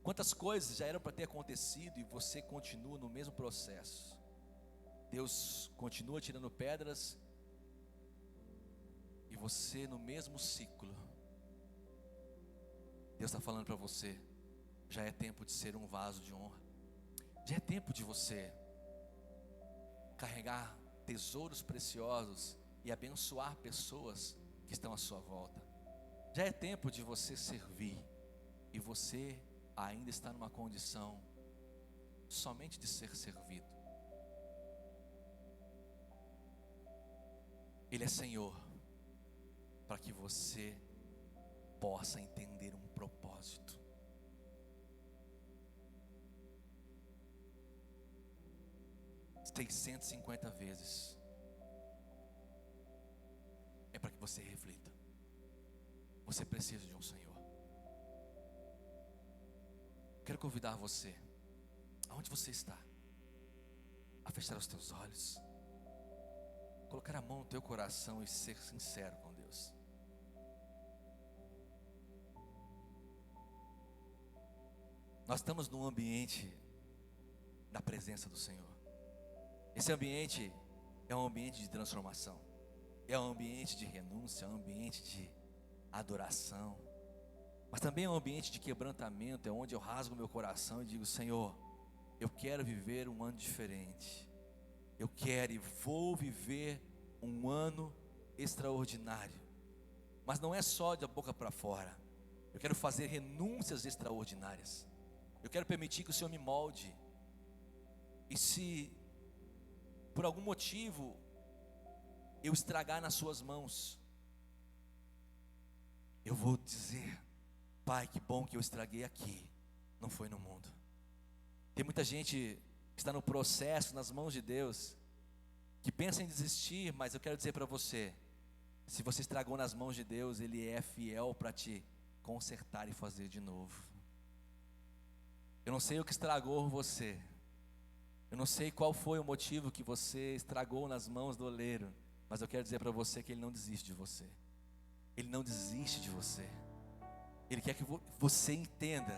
S1: Quantas coisas já eram para ter acontecido e você continua no mesmo processo? Deus continua tirando pedras e você no mesmo ciclo. Deus está falando para você: já é tempo de ser um vaso de honra. Já é tempo de você carregar tesouros preciosos e abençoar pessoas que estão à sua volta. Já é tempo de você servir. E você ainda está numa condição somente de ser servido. Ele é Senhor para que você possa entender um propósito. Tem 150 vezes. É para que você reflita. Você precisa de um Senhor. Quero convidar você, aonde você está, a fechar os teus olhos, colocar a mão no teu coração e ser sincero com Deus. Nós estamos num ambiente da presença do Senhor. Esse ambiente é um ambiente de transformação, é um ambiente de renúncia, é um ambiente de adoração, mas também é um ambiente de quebrantamento. É onde eu rasgo meu coração e digo: Senhor, eu quero viver um ano diferente. Eu quero e vou viver um ano extraordinário. Mas não é só da boca para fora. Eu quero fazer renúncias extraordinárias. Eu quero permitir que o Senhor me molde. E se por algum motivo eu estragar nas suas mãos, eu vou dizer: Pai, que bom que eu estraguei aqui, não foi no mundo. Tem muita gente que está no processo, nas mãos de Deus, que pensa em desistir, mas eu quero dizer para você: se você estragou nas mãos de Deus, Ele é fiel para te consertar e fazer de novo. Eu não sei o que estragou você, eu não sei qual foi o motivo que você estragou nas mãos do oleiro, mas eu quero dizer para você que Ele não desiste de você. Ele não desiste de você. Ele quer que você entenda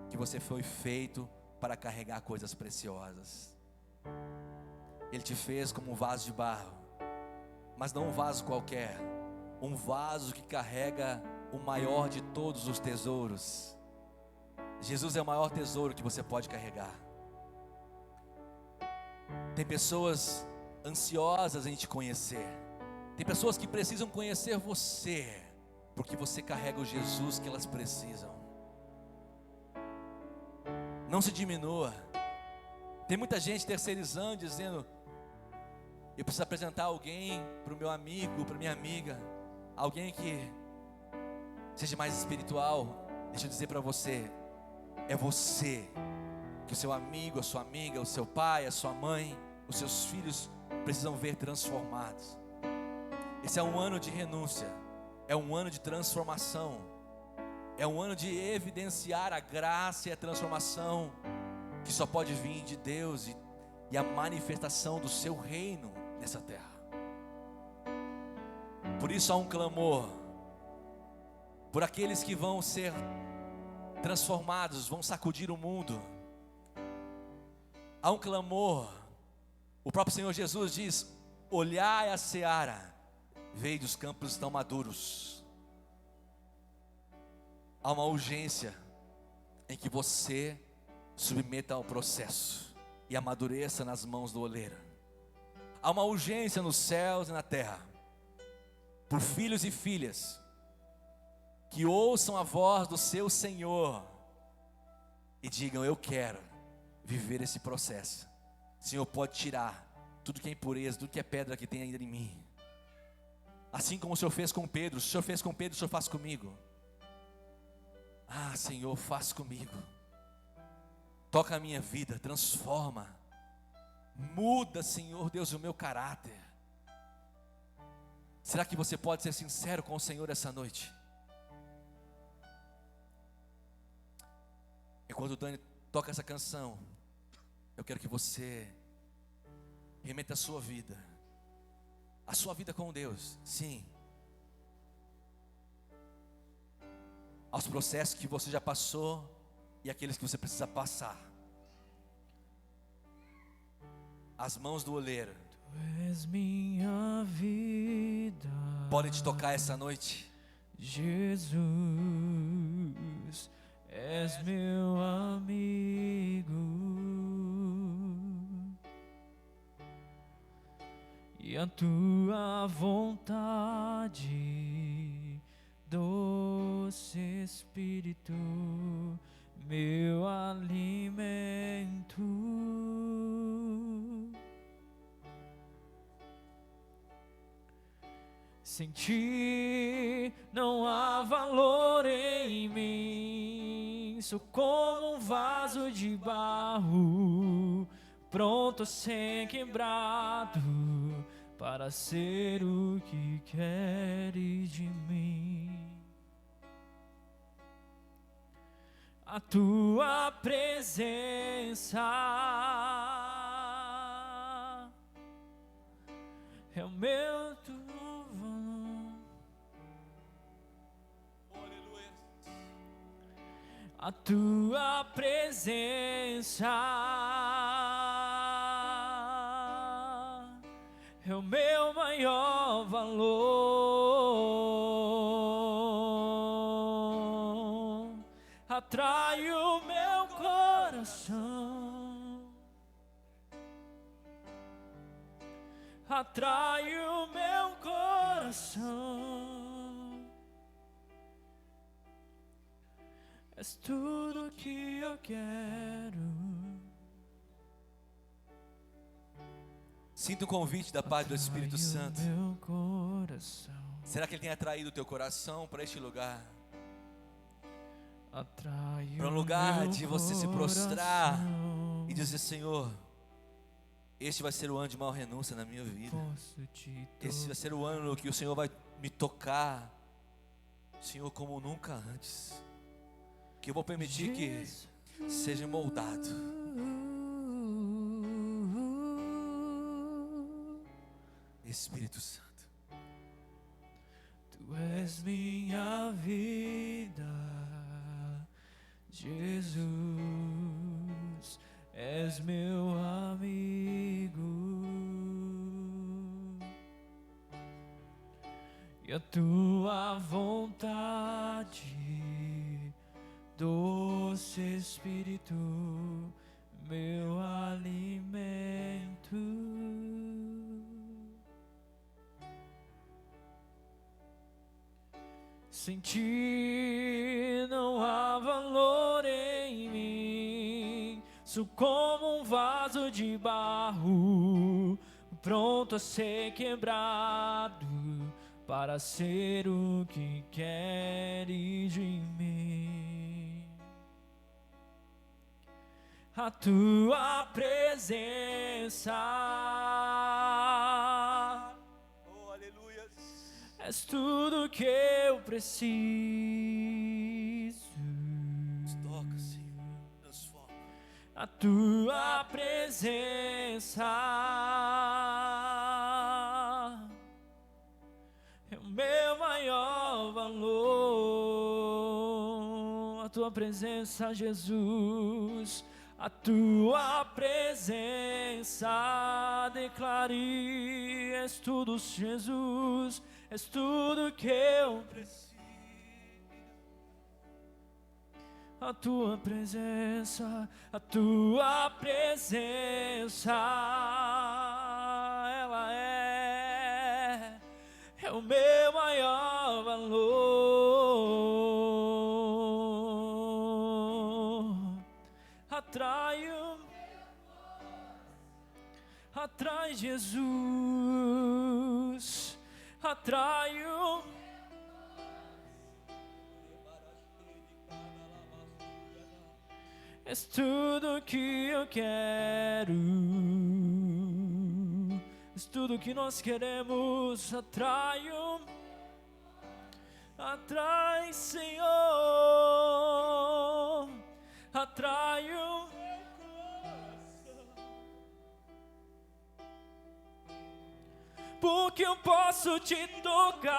S1: que você foi feito para carregar coisas preciosas. Ele te fez como um vaso de barro, mas não um vaso qualquer, um vaso que carrega o maior de todos os tesouros. Jesus é o maior tesouro que você pode carregar. Tem pessoas ansiosas em te conhecer, Tem pessoas que precisam conhecer você, porque você carrega o Jesus que elas precisam. Não se diminua. Tem muita gente terceirizando, dizendo: eu preciso apresentar alguém para o meu amigo, para minha amiga, alguém que seja mais espiritual. Deixa eu dizer para você, é você que o seu amigo, a sua amiga, o seu pai, a sua mãe, os seus filhos precisam ver transformados. Esse é um ano de renúncia, é um ano de transformação, é um ano de evidenciar a graça e a transformação que só pode vir de Deus e a manifestação do seu reino nessa terra. Por isso há um clamor por aqueles que vão ser transformados, vão sacudir o mundo. Há um clamor. O próprio Senhor Jesus diz: olhai a seara, veio os campos estão maduros. Há uma urgência em que você submeta ao processo e amadureça nas mãos do oleiro. Há uma urgência nos céus e na terra por filhos e filhas que ouçam a voz do seu Senhor e digam: eu quero viver esse processo. O Senhor pode tirar tudo que é impureza, tudo que é pedra que tem ainda em mim. Assim como o Senhor fez com Pedro, se o Senhor fez com Pedro, o Senhor faz comigo. Ah, Senhor, faz comigo. Toca a minha vida, transforma. Muda, Senhor Deus, o meu caráter. Será que você pode ser sincero com o Senhor essa noite? Enquanto o Dani toca essa canção, eu quero que você remeta a sua vida com Deus, sim, aos processos que você já passou e aqueles que você precisa passar. As mãos do oleiro
S2: Tu és minha vida,
S1: podem te tocar essa noite.
S2: Jesus, és meu amigo, e a tua vontade, doce Espírito, meu alimento. Sem ti não há valor em mim. Sou como um vaso de barro, pronto a ser quebrado, para ser o que queres de mim. A tua presença é o meu trovão. A tua presença é o meu maior valor. Atrai o meu coração, atrai o meu coração. És tudo que eu quero.
S1: Sinta o convite da paz do Espírito Santo.
S2: Meu coração.
S1: Será que Ele tem atraído o teu coração para este lugar?
S2: Para
S1: um lugar de você se prostrar e dizer: Senhor, este vai ser o ano de maior renúncia na minha vida. Esse vai ser o ano que o Senhor vai me tocar, Senhor, como nunca antes. Que eu vou permitir que seja moldado. Espírito Santo,
S2: Tu és minha vida, Jesus, és meu amigo, e a tua vontade, doce Espírito, meu alimento. Sem ti não há valor em mim. Sou como um vaso de barro, pronto a ser quebrado, para ser o que queres de mim. A tua presença,
S1: Oh, aleluia.
S2: és tudo que eu preciso.
S1: Nos toca, Senhor. Transforma.
S2: A tua presença é o meu maior valor. A tua presença, Jesus. A tua presença, declare, és tudo, Jesus, és tudo que eu preciso. A tua presença, ela é o meu maior valor. Atrai Jesus, atraio. És tudo que eu quero, és tudo que nós queremos. Atraio, atrai, Senhor, atraio. Porque eu posso te tocar.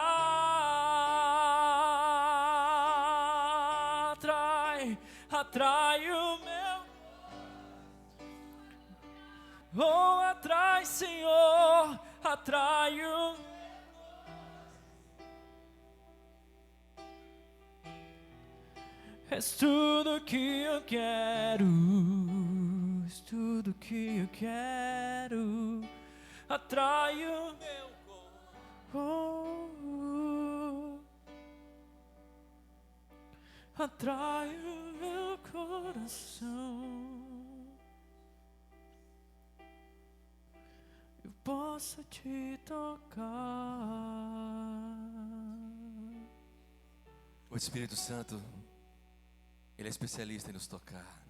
S2: Atrai o meu. Oh, atrai, Senhor, atrai o. És tudo que eu quero, és tudo que eu quero. Atrai o meu coração, atrai o meu coração. Eu posso te tocar.
S1: O Espírito Santo, Ele é especialista em nos tocar.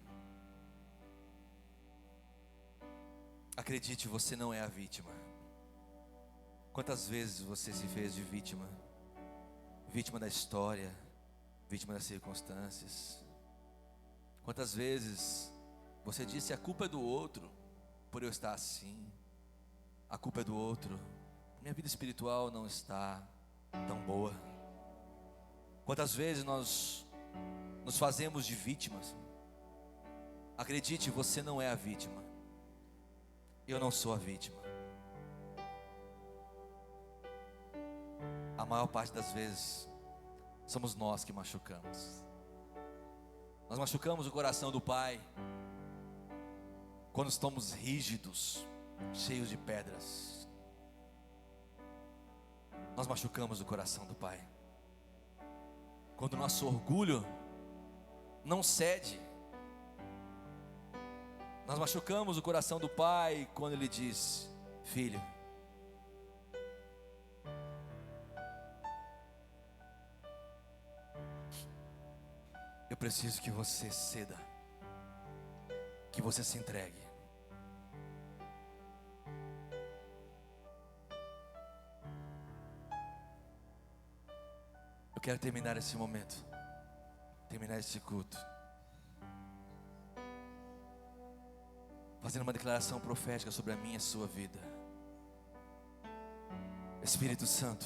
S1: Acredite, você não é a vítima. Quantas vezes você se fez de vítima? Vítima da história, vítima das circunstâncias. Quantas vezes você disse: a culpa é do outro por eu estar assim, a culpa é do outro, minha vida espiritual não está tão boa. Quantas vezes nós nos fazemos de vítimas? Acredite, você não é a vítima. Eu não sou a vítima. A maior parte das vezes somos nós que machucamos. Nós machucamos o coração do Pai quando estamos rígidos, cheios de pedras. Nós machucamos o coração do Pai quando o nosso orgulho não cede. Nós machucamos o coração do Pai quando Ele diz: filho, eu preciso que você ceda, que você se entregue. Eu quero terminar esse momento, terminar esse culto, fazendo uma declaração profética sobre a minha e a sua vida. Espírito Santo,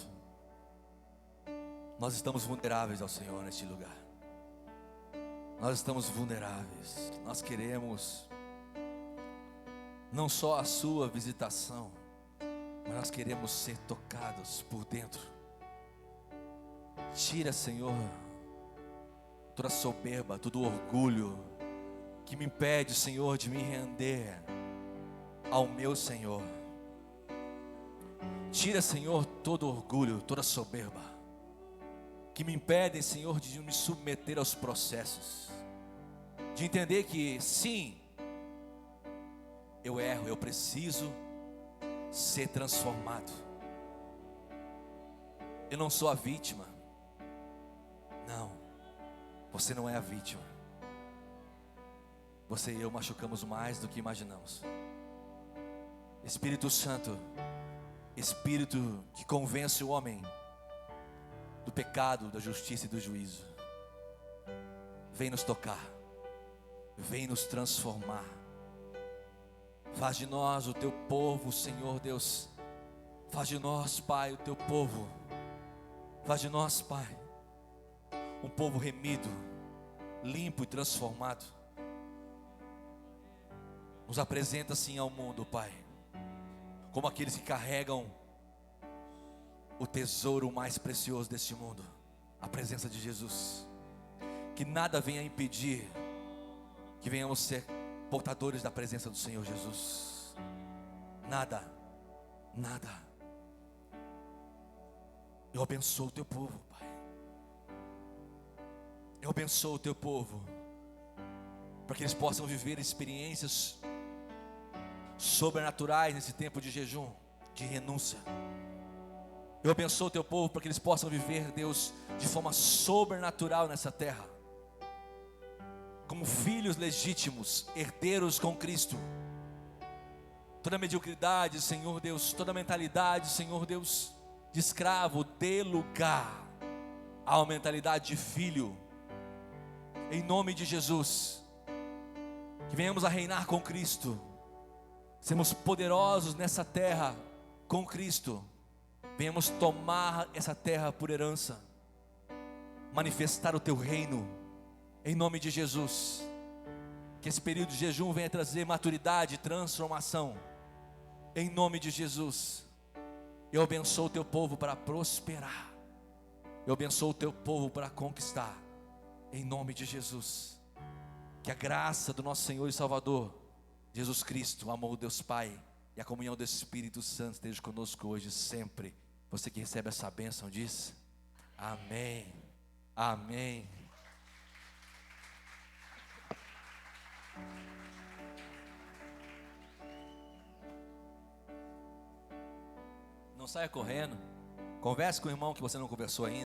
S1: nós estamos vulneráveis ao Senhor neste lugar. Nós estamos vulneráveis. Nós queremos não só a sua visitação, mas nós queremos ser tocados por dentro. Tira, Senhor, toda soberba, todo orgulho que me impede, Senhor, de me render ao meu Senhor. Tira, Senhor, todo orgulho, toda soberba. que me impedem, Senhor, de me submeter aos processos, de entender que sim, eu erro, eu preciso ser transformado. Eu não sou a vítima. Não, você não é a vítima. Você e eu machucamos mais do que imaginamos. Espírito Santo, Espírito que convence o homem do pecado, da justiça e do juízo, vem nos tocar, vem nos transformar. Faz de nós o teu povo, Senhor Deus. Faz de nós, Pai, o teu povo. Faz de nós, Pai, um povo remido, limpo e transformado. Nos apresenta assim ao mundo, Pai, como aqueles que carregam o tesouro mais precioso deste mundo, a presença de Jesus. Que nada venha impedir que venhamos ser portadores da presença do Senhor Jesus. Nada, nada. Eu abençoo o teu povo, Pai. Eu abençoo o teu povo, para que eles possam viver experiências sobrenaturais nesse tempo de jejum, de renúncia. Eu abençoo o teu povo para que eles possam viver, Deus, de forma sobrenatural nessa terra, como filhos legítimos, herdeiros com Cristo. Toda mediocridade, Senhor Deus, toda mentalidade, Senhor Deus, de escravo, dê lugar a uma mentalidade de filho, em nome de Jesus. Que venhamos a reinar com Cristo, sermos poderosos nessa terra com Cristo. Venhamos tomar essa terra por herança, manifestar o teu reino, em nome de Jesus. Que esse período de jejum venha trazer maturidade, transformação, em nome de Jesus. Eu abençoo o teu povo para prosperar. Eu abençoo o teu povo para conquistar, em nome de Jesus. Que a graça do nosso Senhor e Salvador Jesus Cristo, o amor de Deus Pai e a comunhão do Espírito Santo esteja conosco hoje e sempre. Você que recebe essa bênção diz amém, amém. Não saia correndo. Converse com o irmão que você não conversou ainda.